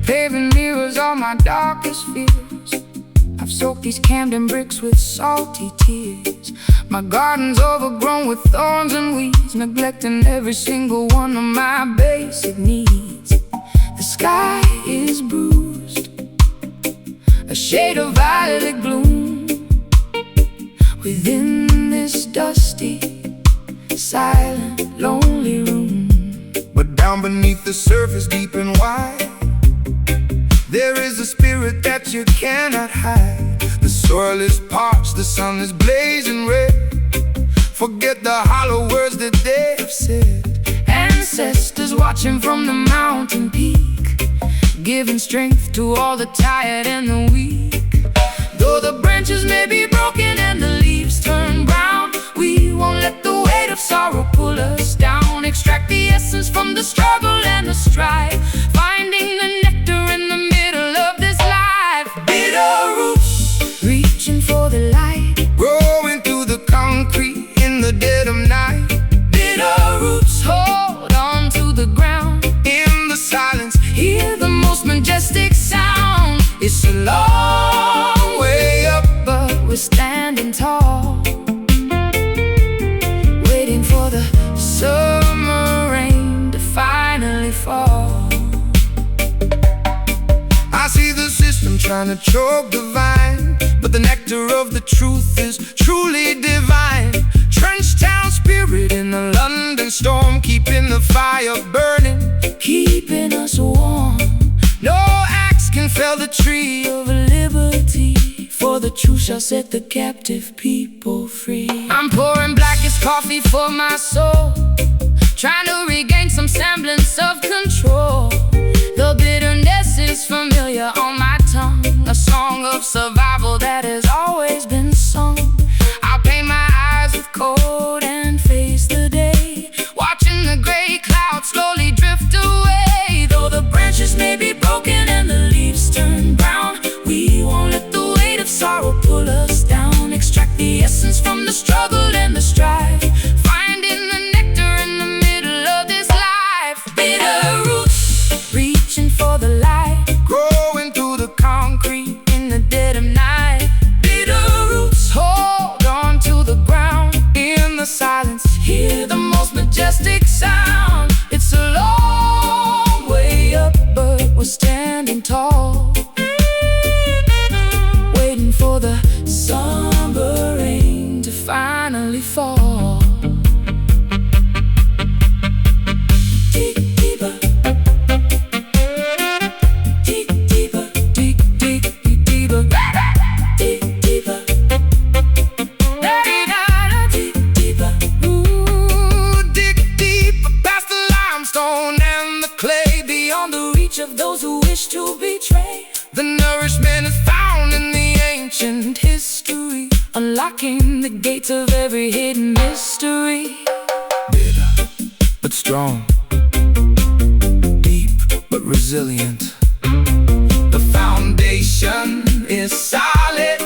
Paving mirrors all my darkest fears. I've soaked these Camden bricks with salty tears. My garden's overgrown with thorns and weeds, neglecting every single one of my basic needs. The sky is bruised, a shade of violet gloom, within this dusty, silent, lonely room. But down beneath the surface, deep and wide, there is a spirit that you cannot hide. The soil is parched, the sun is blazing red. Forget the hollow words that they have said. Ancestors watching from the mountain peak, giving strength to all the tired and the weak. Though the branches may be broken and the leaves turn brown, we won't let the weight of sorrow pull us down. Extract the essence from the struggle and the strife, finding the nectar in the middle of this life. Bitter roots Reaching for the light, grow trying to choke the vine, but the nectar of the truth is truly divine. Trench town spirit in the London storm, keeping the fire burning, keeping us warm. No axe can fell the tree of liberty, for the truth shall set the captive people free. I'm pouring blackest coffee for my soul, trying to regain some semblance of control. The bitterness is familiar on my tongue, a song of survival that has always been sung. I'll paint my eyes with cold and face the day, watching the gray clouds slowly drift away. Though the branches may be broken and the leaves turn brown, we won't let the weight of sorrow pull us down. Extract the essence from the struggle and the strife, finding the nectar in the middle of this life. Bitter roots, reaching for the light, growing through the concrete in the dead of night. Bitter roots, hold on to the ground. In the silence, hear the most majestic sound. It's a long way up, but we're standing tall, waiting for the summer rain to finally fall. Dig deeper, dig deeper, dig, dig, dig deeper, dig deeper, dig deeper. Ooh, dig deeper past the limestone and the clay, beyond the reach of those who wish to betray. The nourishment is found in the ancient history, unlocking the gates of every hidden mystery. Bitter but strong, deep but resilient. The foundation is solid,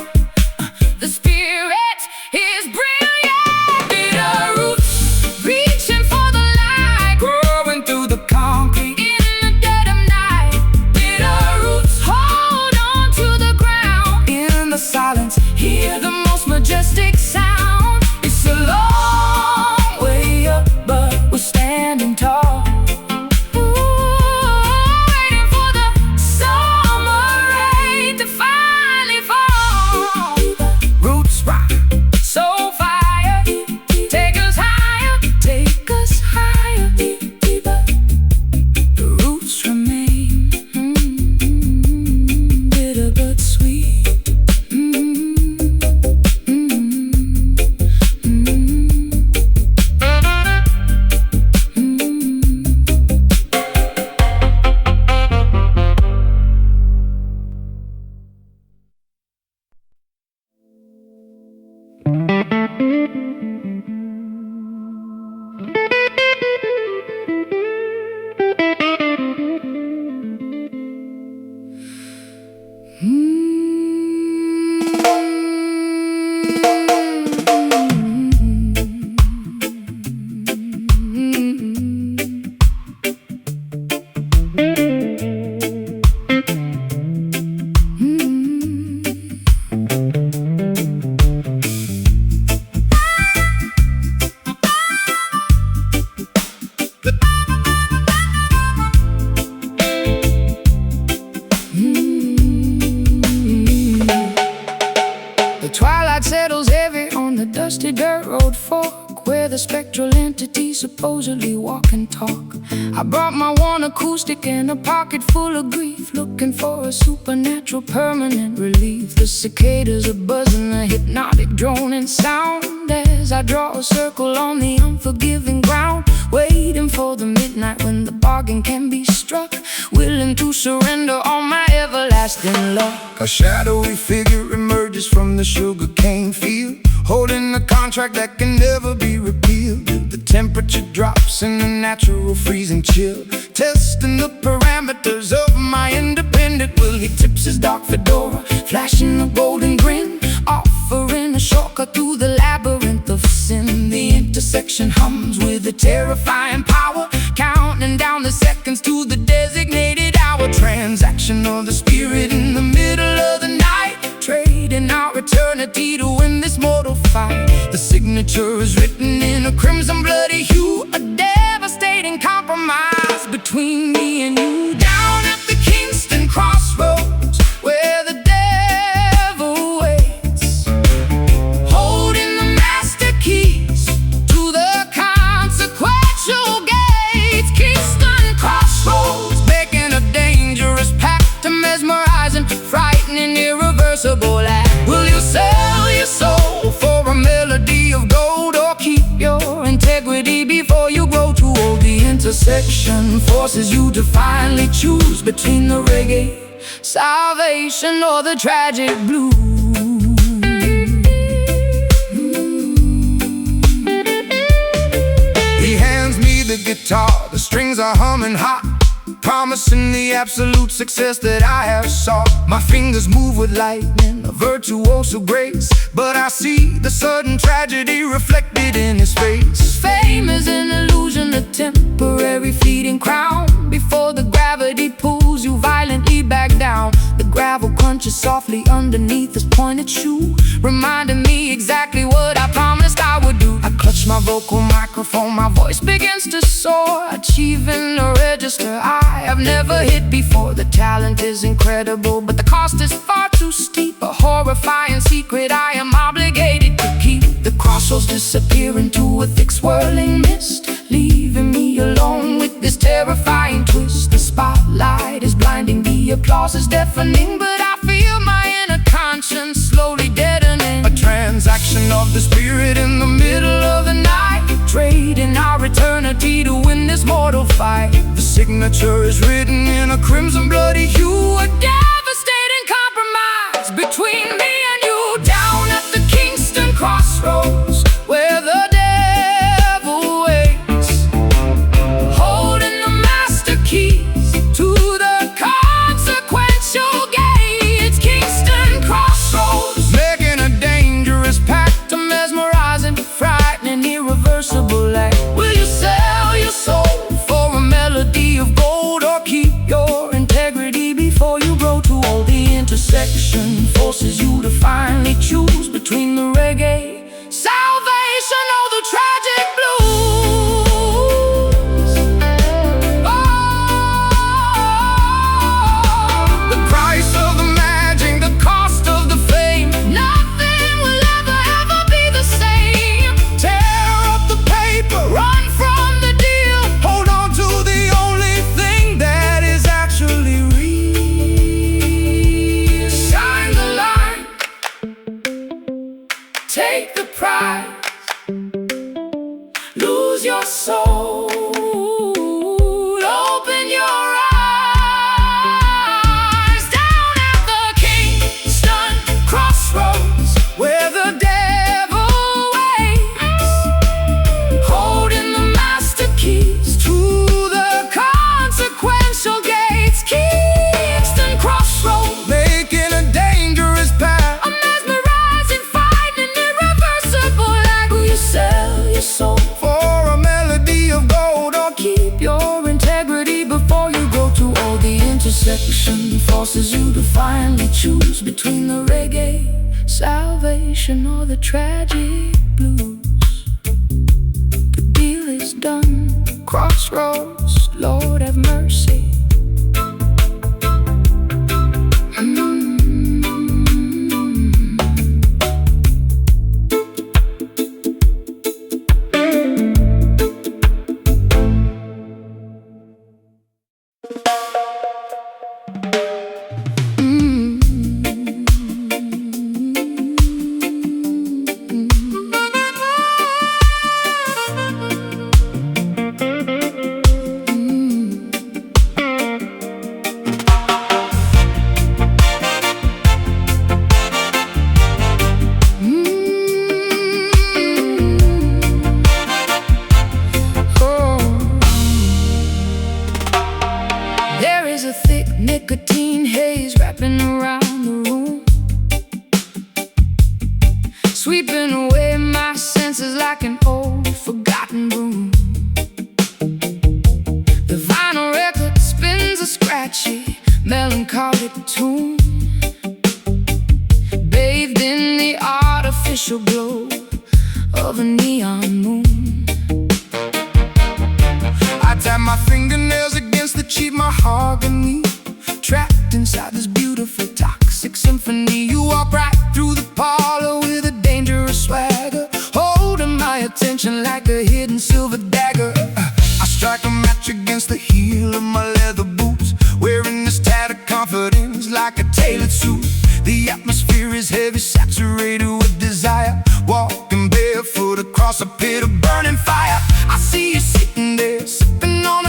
the spirit is brilliant. Bitter roots, reaching for the light, growing through the concrete in the dead of night. Bitter roots, hold on to the ground. In the silence, hear the most majestic sound. It's a long way up, but we're standing tall. Waiting for the summer rain to finally fall. Roots rock, Soulfire, take us higher, take us higher. The roots remain, bitter but sweet. The twilight settles heavy on the dusty dirt road fork, where the spectral entities supposedly walk and talk. I brought my one acoustic and a pocket full of grief, looking for a supernatural permanent relief. The cicadas are buzzing, a hypnotic droning sound, as I draw a circle on the unforgiving ground, waiting for the midnight when the bargain can be struck, willing to surrender all my everlasting luck. A shadowy figure emerges from the sugarcane field, holding a contract that can never be repealed. The temperature drops in a natural freezing chill, testing the parameters of my independent will. He tips his dark fedora, flashing a golden grin, offering a shortcut through the labyrinth of sin. The intersection hums with a terrifying power, counting down the seconds to the designated hour. Transaction of the spirit in the middle of the night, trading our eternity to win this mortal fight. The signature is written in a crimson bloody hue, a devastating between me and you. Down at the Kingston crossroads, where the intersection forces you to finally choose between the reggae salvation or the tragic blues. He hands me the guitar, the strings are humming hot, promising the absolute success that I have sought. My fingers move with lightning, a virtuoso grace, but I see the sudden tragedy reflected in his face. Fame is an illusion, a temporary fleeting crown, before the gravity pulls you violently back down. The gravel crunches softly underneath his pointed shoe, reminding me exactly what I promised I would do. I clutch my vocal microphone, my voice begins to soar, achieving a register I have never hit before. The talent is incredible, but the cost is far too steep, a horrifying secret I am obligated to keep. The crossroads disappear into a thick swirling mist, leaving me alone with this terrifying twist. The spotlight is blinding, the applause is deafening, but I feel my inner conscience slowly deadening. A transaction of the spirit in the middle of the night, trading our eternity to win this mortal fight. The signature is written in a crimson bloody hue, a devastating compromise between me and you. Down at the Kingston crossroads, where the devil waits, holding the master keys to the consequential gates. Kingston crossroads, making a dangerous pact, a mesmerizing, frightening, irreversible act. Will you sell your soul for a melody of gold, or keep your integrity before you grow too old? The intersection forces you to finally choose between the reggae salvation or the tragic blues. Oh, the price of the magic, the cost of the fame, nothing will ever be the same. Tear up the paper, run from the deal, hold on to the only thing that is actually real. Sign the line, take the prize, lose your soul, open your eyes. Down at the Kingston crossroads, where the devil waits, holding the master keys to the consequential gates. Kingston crossroads, making a dangerous path, a mesmerizing fight, an irreversible act. Will you sell your soul for a melody of gold, or keep your integrity before you grow too old? The intersection forces you to finally choose between the reggae salvation or the tragic blues. The deal is done, crossroads, Lord have mercy. Nicotine haze wrapping around the room, sweeping away my senses like an old forgotten broom. The vinyl record spins a scratchy, melancholic tune, bathed in the artificial glow of a neon moon. I tap my fingernails against the cheap mahogany, trapped inside this beautiful toxic symphony. You walk right through the parlor with a dangerous swagger, holding my attention like a hidden silver dagger. I strike a match against the heel of my leather boots, wearing this tattered confidence like a tailored suit. The atmosphere is heavy, saturated with desire, walking barefoot across a pit of burning fire. I see you sitting there, sipping on a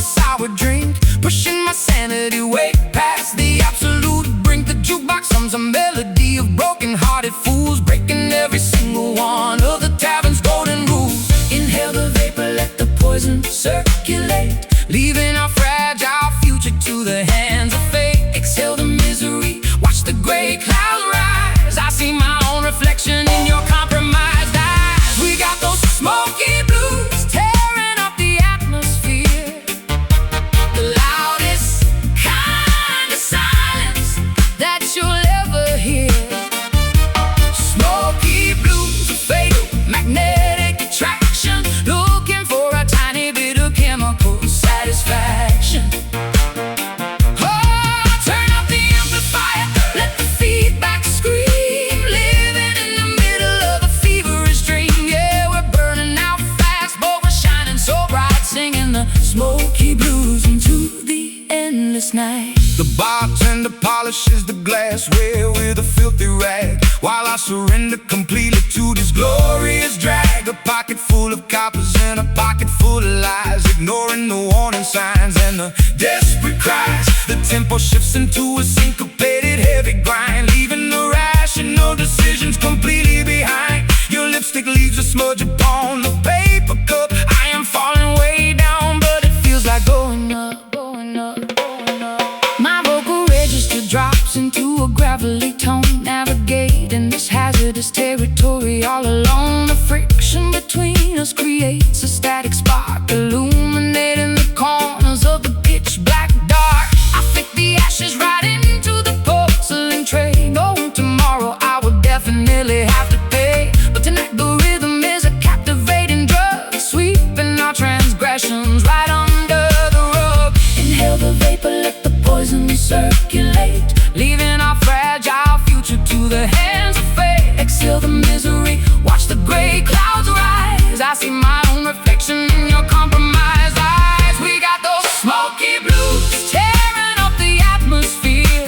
bartender polishes the glassware with a filthy rag, while I surrender completely to this glorious drag. A pocket full of coppers and a pocket full of lies, ignoring the warning signs and the desperate cries. The tempo shifts into a syncopated heavy grind, leaving the rational decisions completely behind. Your lipstick leaves a smudge upon the paper cup. I am falling way down, but it feels like going up, going up, going up. My vocal register drops into a gravelly tone, navigating this hazardous territory all alone. The friction between us creates a static spark, illuminating the corners of the pitch black dark. I flick the ashes right into the porcelain tray. No, tomorrow I will definitely have to pay, but tonight the rhythm is a captivating drug, sweeping our transgressions right under the rug. Inhale the vapor, let the poison circulate, leaving our fragile future to the hands of fate. Exhale the misery, watch the gray clouds rise. I see my own reflection in your compromised eyes. We got those smoky blues tearing up the atmosphere,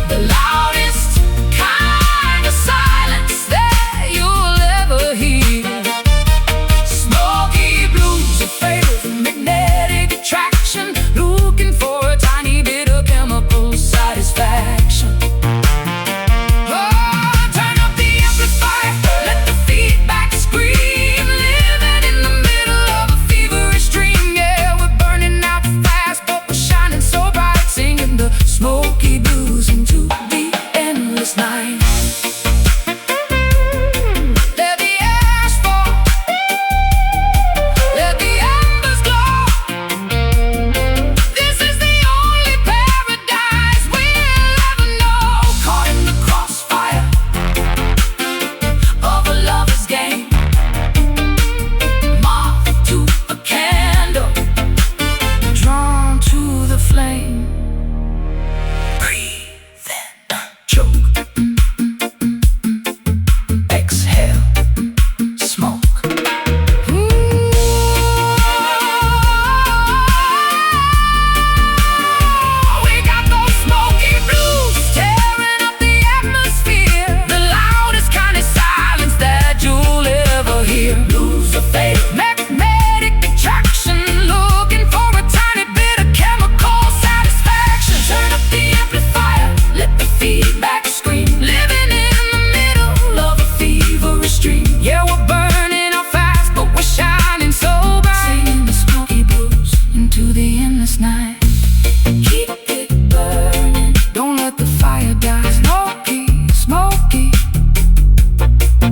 the loudest kind of silence that you'll ever hear. Smoky blues, afraid of magnetic attraction, looking for a tiny bit of chemical satisfaction. Oh, turn up the amplifier, let the feedback scream, living in the middle of a feverish dream. Yeah, we're burning out fast, but we're shining so bright, singing the smoky blues into the endless night. Let the ash fall, let the embers glow. This is the only paradise we'll ever know. Caught in the crossfire of a lover's game, moth to a candle, drawn to the flame. Breathe in, choke, exhale, smoke. We got those smoky blues tearing up the atmosphere, the loudest kind of silence that you'll ever hear. Blues are fate, magnetic attraction, looking for a tiny bit of chemical satisfaction. Turn up the amplifier, let the feedback scream, living in the middle of a feverish dream. Yeah, we're burning out fast, but we're shining so bright, singing the smoky blues into the endless night. Keep it burning, don't let the fire die. Smoky, smoky,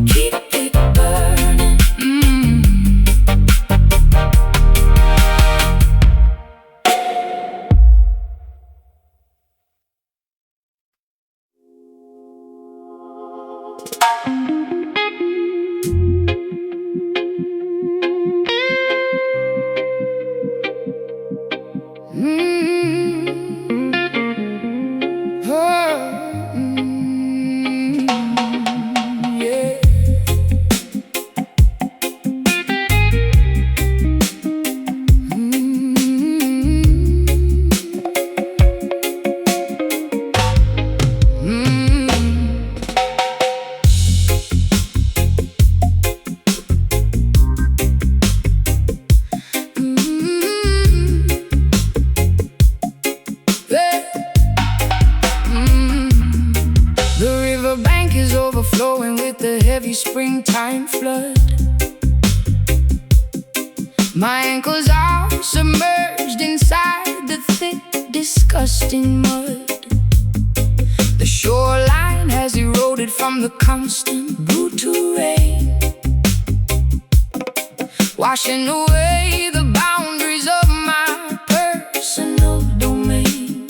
keep it burning. Yeah. The riverbank is overflowing with the heavy springtime flood. My ankles are submerged inside the thick, disgusting mud. The shoreline has eroded from the constant brutal rain, washing away the boundaries of my personal domain.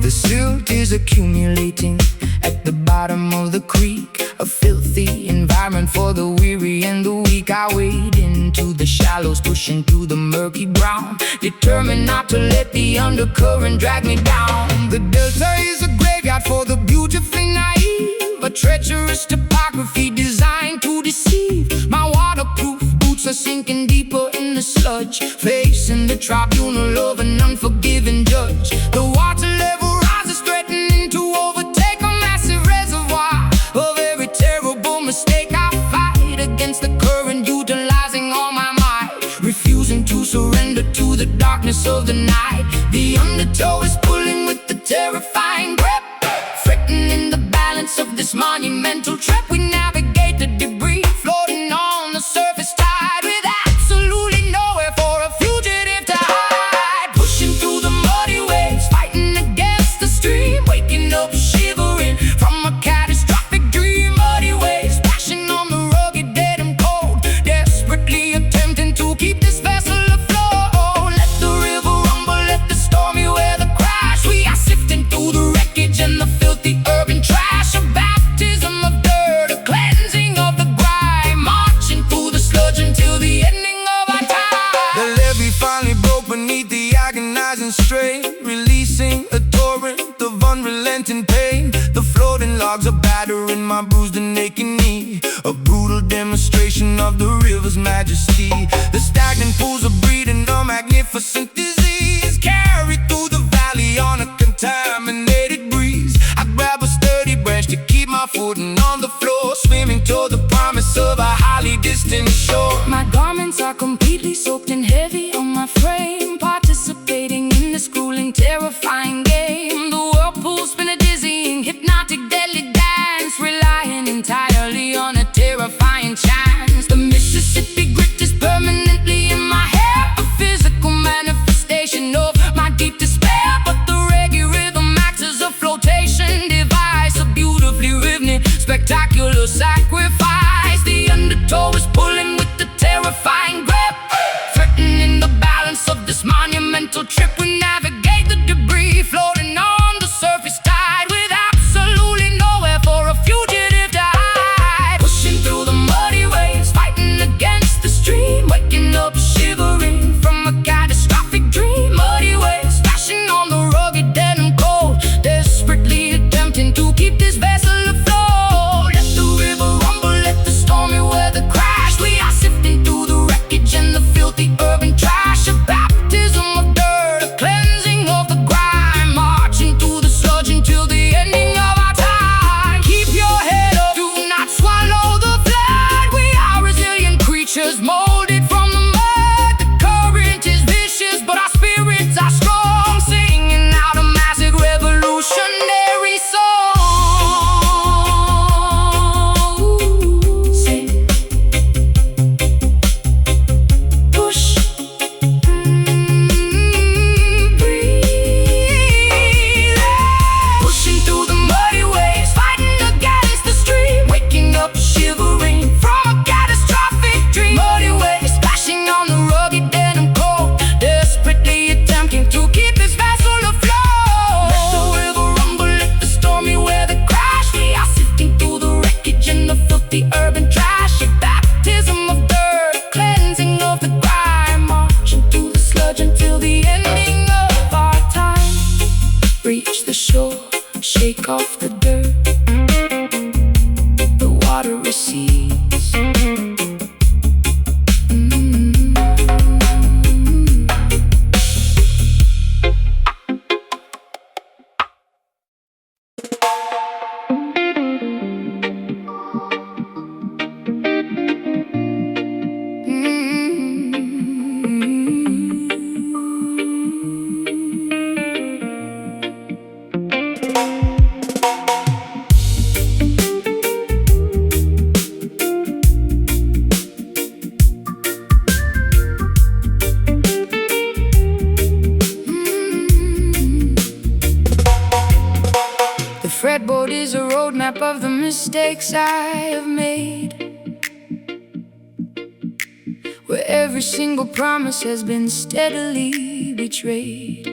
The silt is accumulating at the bottom of the creek, a filthy environment for the weary and the weak. I wade into the shallows, pushing through the murky brown, determined not to let the undercurrent drag me down. The delta is a graveyard for the beautifully naive, a treacherous topography designed to deceive. My waterproof boots are sinking deeper in the sludge, facing the tribunal of an unforgiving judge. The water level mistake. I fight against the current, utilizing all my might, refusing to surrender to the darkness of the night. The undertow is pulling with the terrifying grip, fretting in the balance of this monumental trip. We navigate the debris, floating on the surface tide, with absolutely nowhere for a fugitive to hide. Pushing through the muddy waves, fighting against the stream, waking up shivering from a catastrophic dream. Muddy waves splashing on the rugged, dead and cold, desperately attempting to keep this vessel afloat. Let the river rumble, let the stormy weather crash. We are sifting through the wreckage and the filthy urban trash. A baptism of dirt, a cleansing of the grime, marching through the sludge until the ending of our time. The levee finally broke beneath the agonizing strain, releasing a torrent of unrelenting pain. The floating logs are battering my bruised and aching knee, a brutal demonstration of the river's majesty. The stagnant pools are breeding a magnificent disease, carried through the valley on a contaminated breeze. I grab a sturdy branch to keep my footing on the floor, swimming toward the promise of a highly distant shore. My garments are completely soaked and heavy on my frame, participating in this grueling, terrifying game. The whirlpools spin a dizzying, hypnotic, deadly dance, relying entirely on a terrifying chance. The Mississippi grit is permanently in my hair, a physical manifestation of my deep despair. But the reggae rhythm acts as a flotation device, a beautifully rhythmic, spectacular sacrifice. The undertow is pulling with the terrifying grip, threatening the balance of this monumental trip. We navigate the debris, floating on the surface tide, with absolutely nowhere for a fugitive to hide. Pushing through the muddy waves, fighting against the stream, waking up shivering from a catastrophic dream. Muddy waves splashing on the rugged, dead and cold, desperately attempting to keep this vessel afloat. Let the river rumble, let the stormy weather crash. We are sifting through the wreckage and the filthy urban trash. A baptism of dirt, a cleansing of the grime, marching through the sludge until the ending of our time. Keep your head up, do not swallow the flood. We are resilient creatures, molded from the mud. The current is vicious, but our spirits are strong, singing out a massive revolutionary song. Sing, push, breathe. Pushing through the muddy waves, fighting against the stream, waking up shivering from a catastrophic dream. Muddy waves splashing on the rugged, dead and cold, desperately attempting to keep this vessel afloat. Let the river rumble, let the stormy weather crash. We are sifting through the wreckage and the filthy urban trash. A baptism of dirt, cleansing of the grime, marching through the sludge until the ending of our time. Reach the shore, shake off the dirt, the water recedes. The fretboard is a roadmap of the mistakes I have made, where every single promise has been steadily betrayed.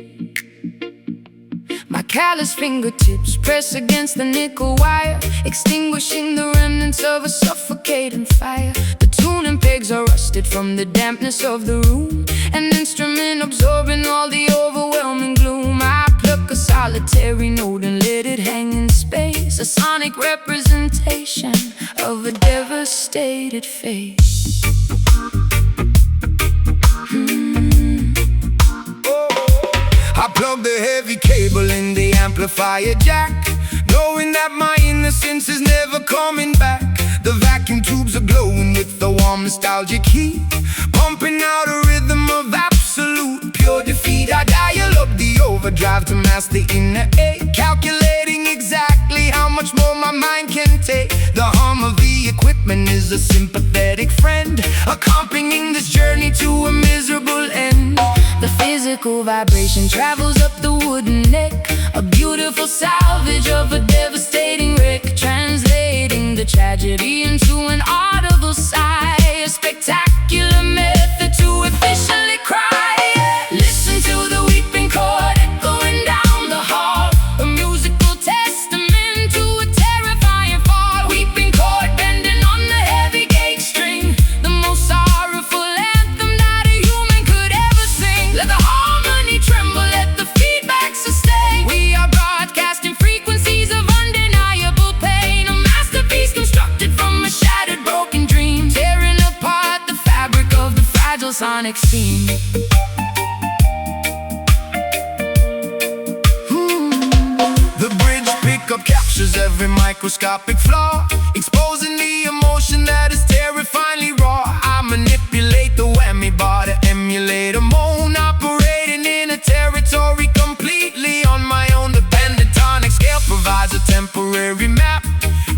My callous fingertips press against the nickel wire, extinguishing the remnants of a suffocating fire. The tuning pegs are rusted from the dampness of the room, an instrument absorbing all the overwhelming gloom. I pluck a solitary note and let it hang in space, a sonic representation of a devastated face. I plug the heavy cable in the amplifier jack, knowing that my innocence is never coming back. The vacuum tubes are glowing with the warm nostalgic heat, pumping out a rhythm of absolute pure defeat. I dial up the overdrive to mask the inner ache, calculating exactly how much more my mind can take. The hum of the equipment is a sympathetic friend, accompanying this journey to a miserable end. The physical vibration travels up the wooden neck, a beautiful salvage of a devastating wreck, translating the tragedy into an audible sigh, a spectacular method to efficiently cry. Listen to the weeping chord echoing down the hall, a musical testament to a terrifying fall. Weeping chord bending on the heavy gauge string, the most sorrowful anthem that a human could ever sing. Let the harmony tremble, let the feedback sustain. We are broadcasting frequencies of undeniable pain, a masterpiece constructed from a shattered broken dream, tearing apart the fabric of the fragile sonic scene. The bridge pickup captures every microscopic flaw, exposing the emotion that is terrifyingly raw. I manipulate the whammy bar to emulate a moan, operating in a territory completely on my own. The pentatonic scale provides a temporary map,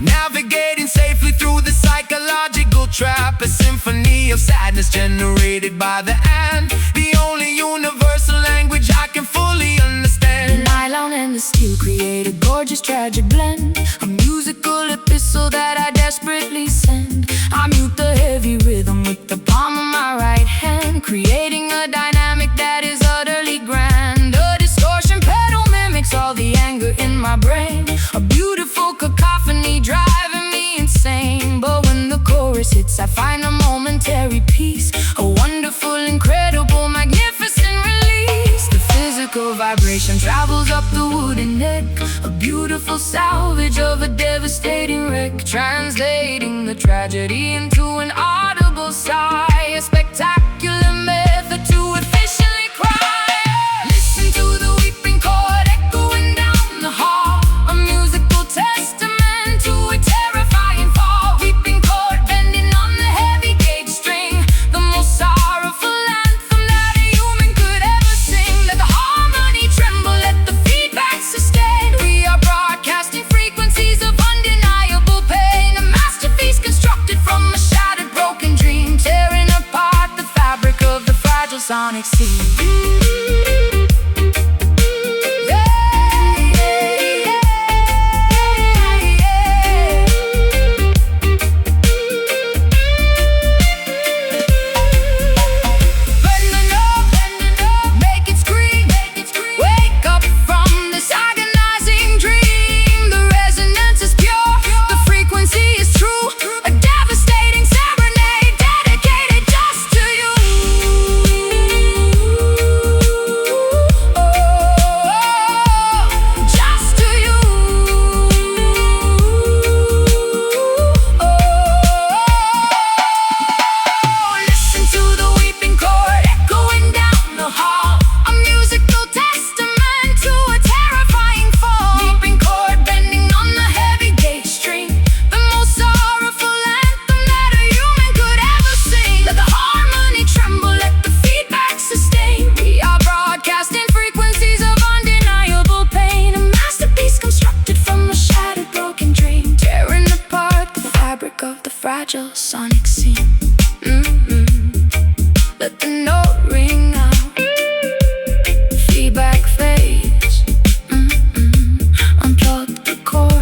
navigating safely through the psychological trap, a symphony of sadness generated by the and, the only universal language I can fully understand. The nylon and the steel create a gorgeous tragic blend, a musical epistle that I desperately send. I mute the heavy rhythm with the palm of my right hand, creating a dynamic that is utterly grand. A distortion pedal mimics all the anger in my brain, a beautiful cacophony driving me insane. But when the chorus hits, I find a momentary peace, a wonderful, incredible, magnificent release. The physical vibration travels up the wooden neck, a beautiful salvage of a devastating wreck, translating the tragedy into an audible sigh, a spectacular method to efficiently cry. Listen to the weeping chord echoing down the hall, a musical testament to a terrifying fall. Weeping chord bending on the heavy gauge string, the most sorrowful anthem that a human could ever sing. Let the harmony tremble, let the feedback sustain. We are broadcasting frequencies of undeniable pain, a masterpiece constructed from a shattered broken dream, tearing apart the fabric of the fragile sonic scene. Of the fragile sonic scene. Let the note ring out, feedback fades. Unplug the cord.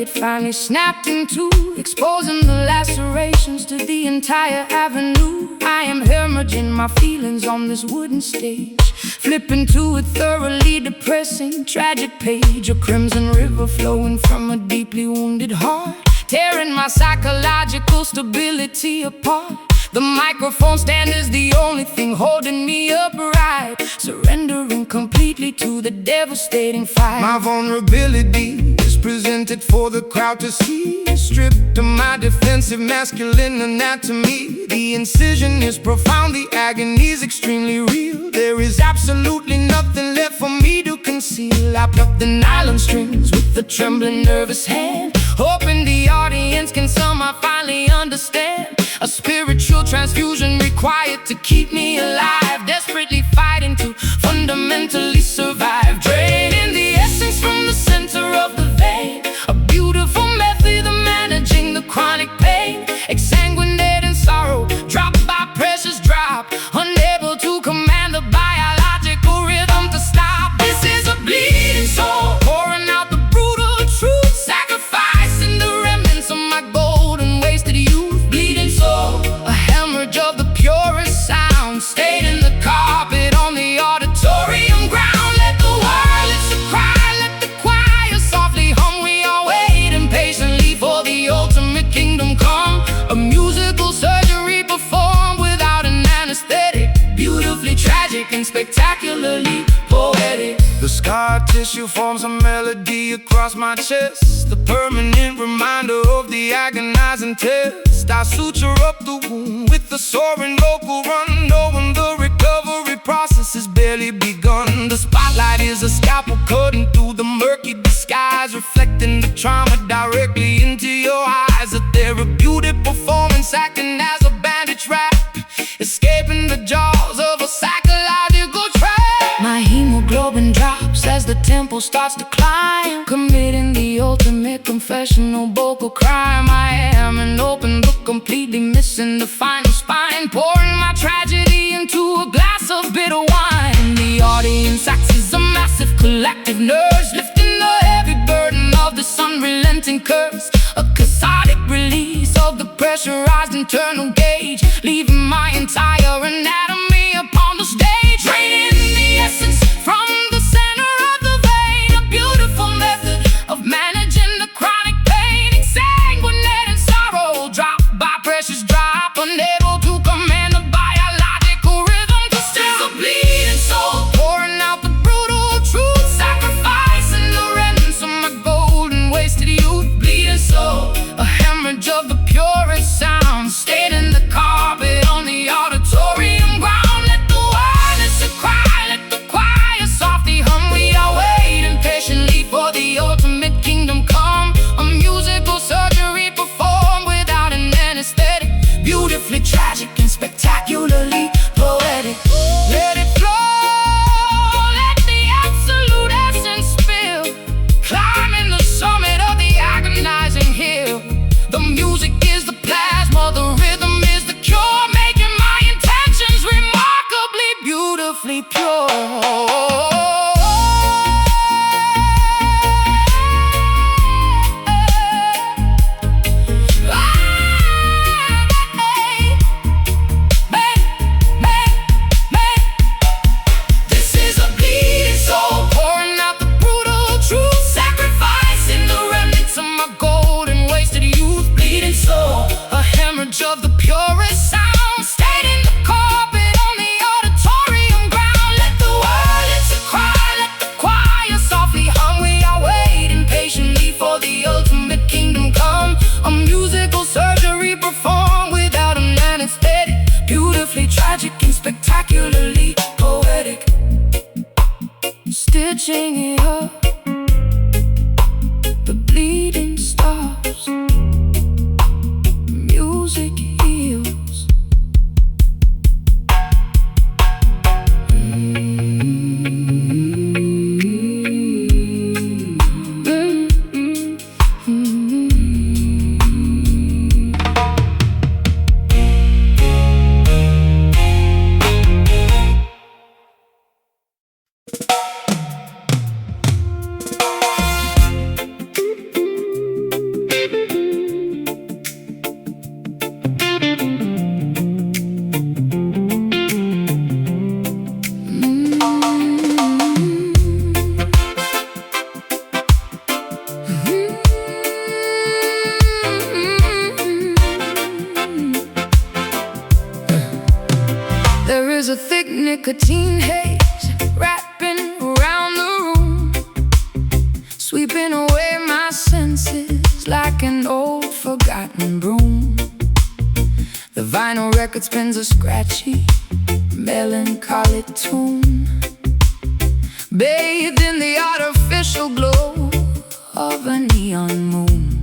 circuit finally snapped in two, exposing the lacerations to the entire avenue. I am hemorrhaging my feelings on this wooden stage, flipping to a thoroughly depressing, tragic page. A crimson river flowing from a deeply wounded heart, tearing my psychological stability apart. The microphone stand is the only thing holding me upright, surrendering completely to the devastating fight. My vulnerability is presented for the crowd to see, stripped of my defensive masculine anatomy. The incision is profound, the agony is extremely real. There is absolutely nothing left for me to conceal. I pluck the nylon strings with a trembling, nervous hand, hoping the audience can somehow finally understand. A spiritual transfusion required to keep me alive, desperately fighting to fundamentally survive. Draining the essence from the center of the vein, a beautiful method of managing the chronic pain. Exsanguinate in sorrow, drop by precious drop, unable to command the biological rhythm to stop. This is a bleeding soul, pouring out the brutal truth, sacrificing the remnants of my golden wasted youth. Bleeding soul, a hemorrhage of the purest sound, stayed in the carpet on the auditorium ground. Let the wireless cry, let the choir softly hum. We all wait impatiently for the ultimate kingdom come. A musical surgery performed without an anesthetic, beautifully tragic and spectacularly poetic. The scar tissue forms a melody across my chest, the permanent reminder of the agonizing test. I suture up the wound with the soaring vocal run, knowing the recovery process has barely begun. The spotlight is a scalpel cutting through the murky disguise, reflecting the trauma directly into your eyes. A therapeutic performance acting as a bandage wrap, escaping the jaws of a psychological trap. My hemoglobin drops as the tempo starts to climb, committing the ultimate confessional vocal crime. I am an open book, completely missing the final spine, pouring my tragedy into a glass of bitter wine. The audience acts as a massive collective nurse, lifting the heavy burden of this unrelenting curse. A cathartic release of the pressurized internal gauge, leaving my entire anatomy upon the stage. Draining the essence from the center of the vein, a beautiful method of managing the chronic pain. Exsanguinate in sorrow, drop by precious drop, unable to command the biological rhythm to stop. A bleeding soul, pouring out the brutal truth, sacrificing the remnants of my golden wasted youth. Bleeding soul, a hemorrhage of the purest sound, stayed in the carpet on the auditorium ground. Let the wireless cry, let the choir softly hum. We are waiting patiently for the ultimate kingdom come. A musical surgery performed without an anesthetic, beautifully tragic and spectacularly poetic. Let it flow, let the absolute essence spill, climbing the summit of the agonizing hill. The music is the plasma, the rhythm is the cure, making my intentions remarkably beautifully pure. is a thick nicotine haze wrapping around the room, sweeping away my senses like an old forgotten broom. The vinyl record spins a scratchy, melancholy tune, bathed in the artificial glow of a neon moon.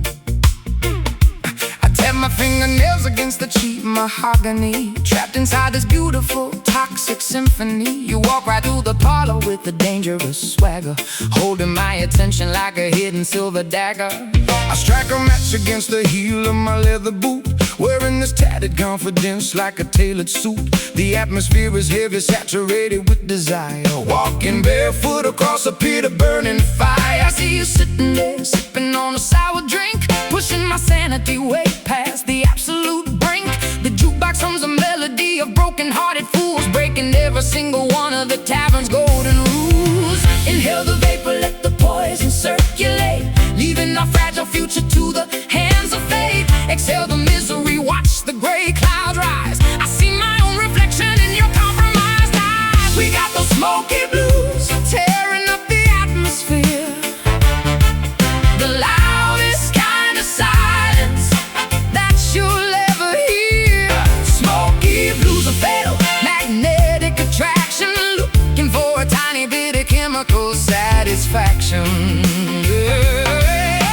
I tap my fingernails against the cheap mahogany, trapped inside this beautiful, toxic symphony. You walk right through the parlor with a dangerous swagger, holding my attention like a hidden silver dagger. I strike a match against the heel of my leather boot, wearing this tattered confidence like a tailored suit. The atmosphere is heavy, saturated with desire, walking barefoot across a pit of burning fire. I see you sitting there, sipping on a sour drink, pushing my sanity way past the absolute brink. The jukebox hums a melody of broken-hearted fools, breaking every single one of the tavern's golden rules. Inhale the vapor, let the poison circulate, leaving our fragile future to the hands of fate. Exhale the misery, watch the gray clouds rise. I see my own reflection in your compromised eyes. We got those smoky blues tearing up the atmosphere, the loudest kind of silence that you'll ever hear. Smoky blues are fatal, magnetic attraction, looking for a tiny bit of chemical satisfaction.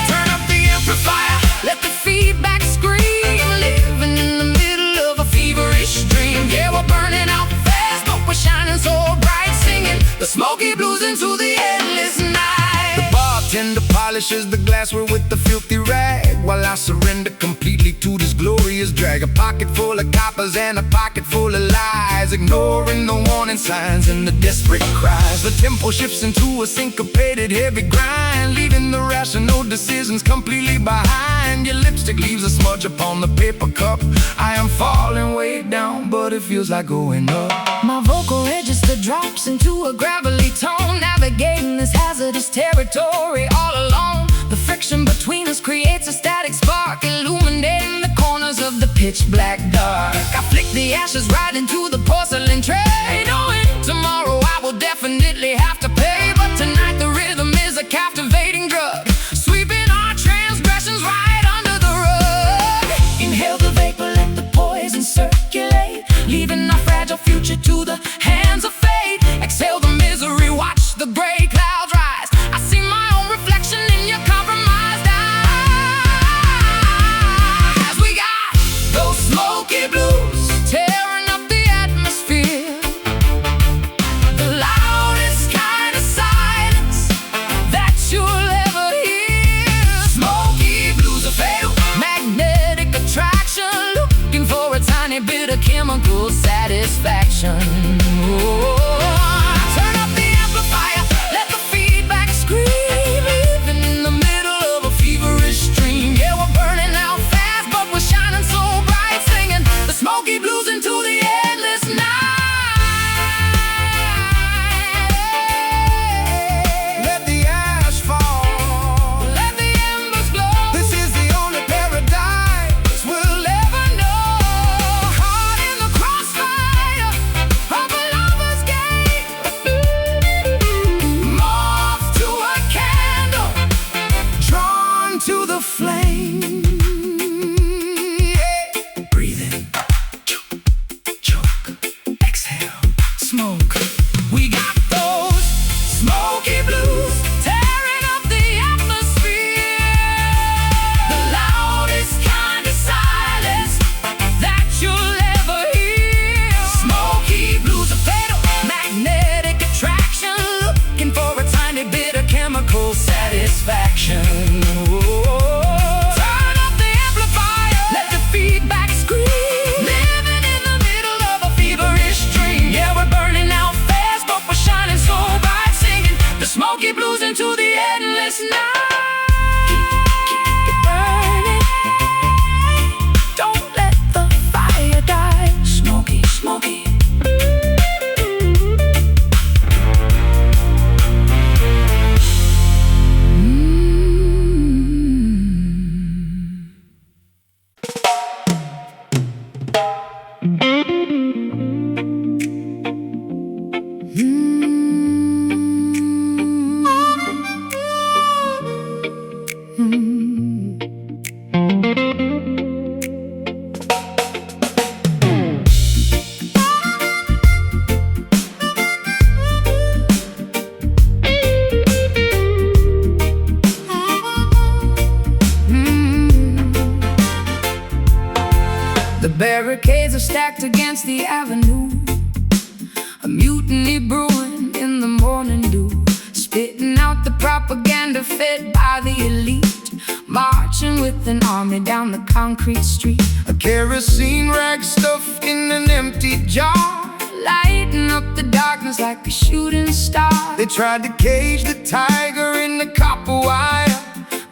Turn up the amplifier, let the feedback scream, living in the middle of a feverish dream. Yeah, we're burning out fast, but we're shining so bright, singing the smoky blues into the endless night. The bartender polishes the glassware with the filthy rag, while I surrender completely to this glorious drag. A pocket full of coppers and a pocket full of lies, ignoring the warning signs and the desperate cries. The tempo shifts into a syncopated heavy grind, leaving the rational decisions completely behind. Your lipstick leaves a smudge upon the paper cup. I am falling way down, but it feels like going up. My vocal register drops into a gravelly tone, navigating this hazardous territory all alone. The friction between us creates a static spark, illuminating the corners of the pitch black dark. I flick the ashes right into the porcelain tray, knowing tomorrow I will definitely have to pay. But tonight the rhythm is a captivating drug, sweeping our transgressions right under the rug. Inhale the vapor, let the poison circulate, leaving our fragile future to the hands of fate. Exhale the misery, watch the gray clouds rise. I see my own reflection in your compromised eyes. We got those smoky blues tearing up the atmosphere, the loudest kind of silence that you'll ever hear. Smoky blues are fatal, magnetic attraction, looking for a tiny bit of chemical satisfaction. Turn up the amplifier, let the feedback scream, living in the middle of a feverish dream. Yeah, we're burning out fast, but we're shining so bright, singing the smoky blues into the endless night. Let the ash fall, Let the embers glow. this is the only paradise we'll ever know. Caught in the crossfire of a lover's game, moth to a candle, Drawn to the flame. Yeah. breathe in, choke, exhale, smoke. We got those smoky blues tearing up the atmosphere, the loudest kind of silence that you'll ever hear. Smoky blues are fatal, magnetic attraction, looking for a tiny bit of chemical satisfaction. Turn up the amplifier, let the feedback scream, living in the middle of a feverish dream. Yeah, we're burning out fast, but we're shining so bright, singing the smoky blues into the endless night. Keep it burning, don't let the fire die. Smoky, smoky. Barricades are stacked against the avenue, a mutiny brewing in the morning dew, spitting out the propaganda fed by the elite, marching with an army down the concrete street. A kerosene rag stuffed in an empty jar, lighting up the darkness like a shooting star. They tried to cage the tiger in the copper wire,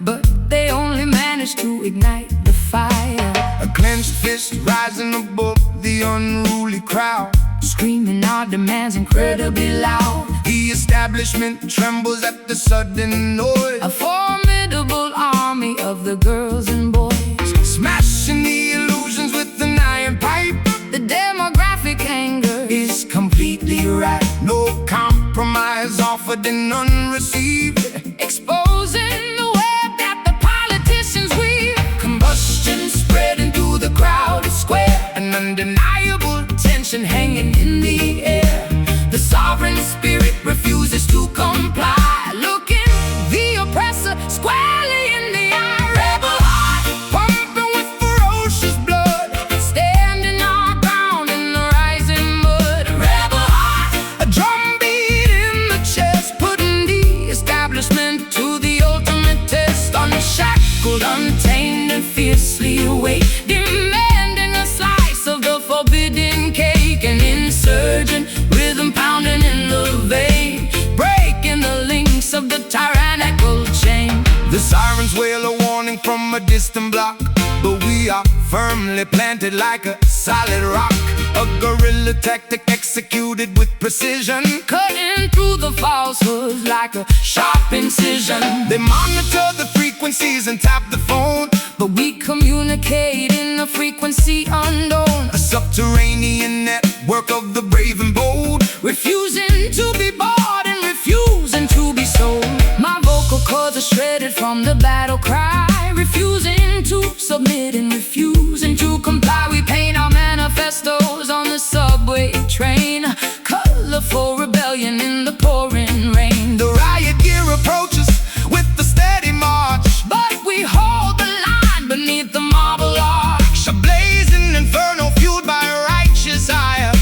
but they only managed to ignite the fire. A clenched fist rising above the unruly crowd, screaming our demands incredibly loud. The establishment trembles at the sudden noise. A formidable army of the girls and boys, smashing the illusions with an iron pipe. The demographic anger is completely right. No compromise offered and none received, exposing the web that the politicians weave. Combustion spreading through the crowded square, an undeniable tension hanging in the air. The sovereign spirit refuses to comply, looking the oppressor squarely in the eye. Rebel heart pumping with ferocious blood, standing our ground in the rising mud. Rebel heart, a drumbeat in the chest, putting the establishment to the ultimate test. Unshackled, untamed, and fiercely awake, demanding a slice of the forbidden cake. An insurgent rhythm pounding in the vein, breaking the links of the tyrannical chain. The sirens wail a warning from a distant block, but we are firmly planted like a solid rock. A guerrilla tactic executed with precision, cutting through the falsehoods like a sharp incision. They monitor the frequencies and tap the phone, but we communicate in a frequency unknown. A subterranean network of the brave and bold, refusing to be bought and refusing to be sold. My vocal cords are shredded from the battle cry, refusing to submit and refusing to comply. We paint our manifestos on the subway train, colorful rebellion in the pouring rain. The riot gear approaches with the steady march, but we hold the line beneath the marble arch. A blazing inferno fueled by a righteous ire,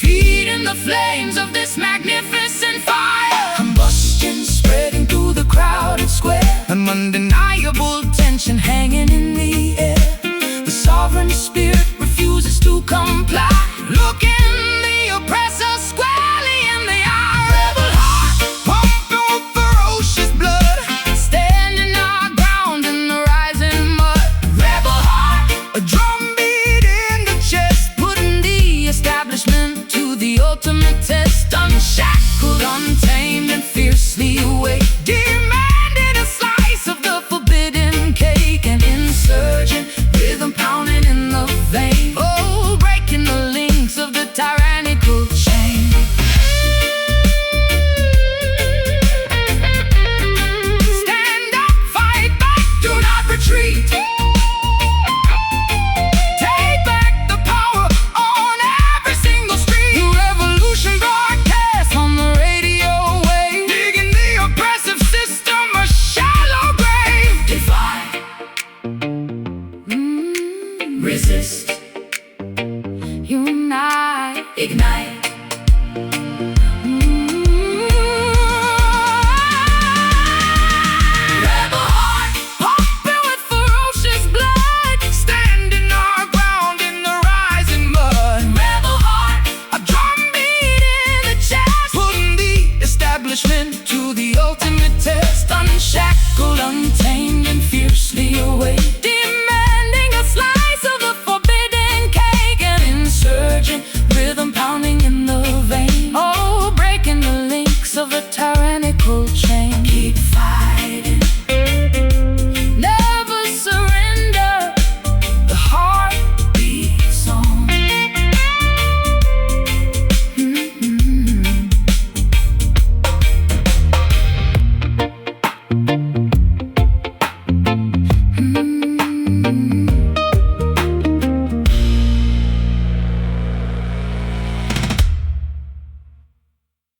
feeding the flames of this magnificent fire. Combustion spreading through the crowded square, an undeniable tension hanging in the air. The sovereign spirit refuses to comply, looking the oppressor squarely in the eye. Rebel heart pumping with ferocious blood, standing our ground in the rising mud. Rebel heart, a drumbeat in the chest, putting the establishment to the ultimate test. Unshackled, untamed, and fiercely awake, demanding a slice of the forbidden cake. An insurgent rhythm pounding in the vein, oh, breaking the links of the tyrannical chain. Stand up, fight back, do not retreat. Take back the power on every single street. The revolution broadcast on the radio wave, digging the oppressive system a shallow grave. Defy, resist, unite, ignite.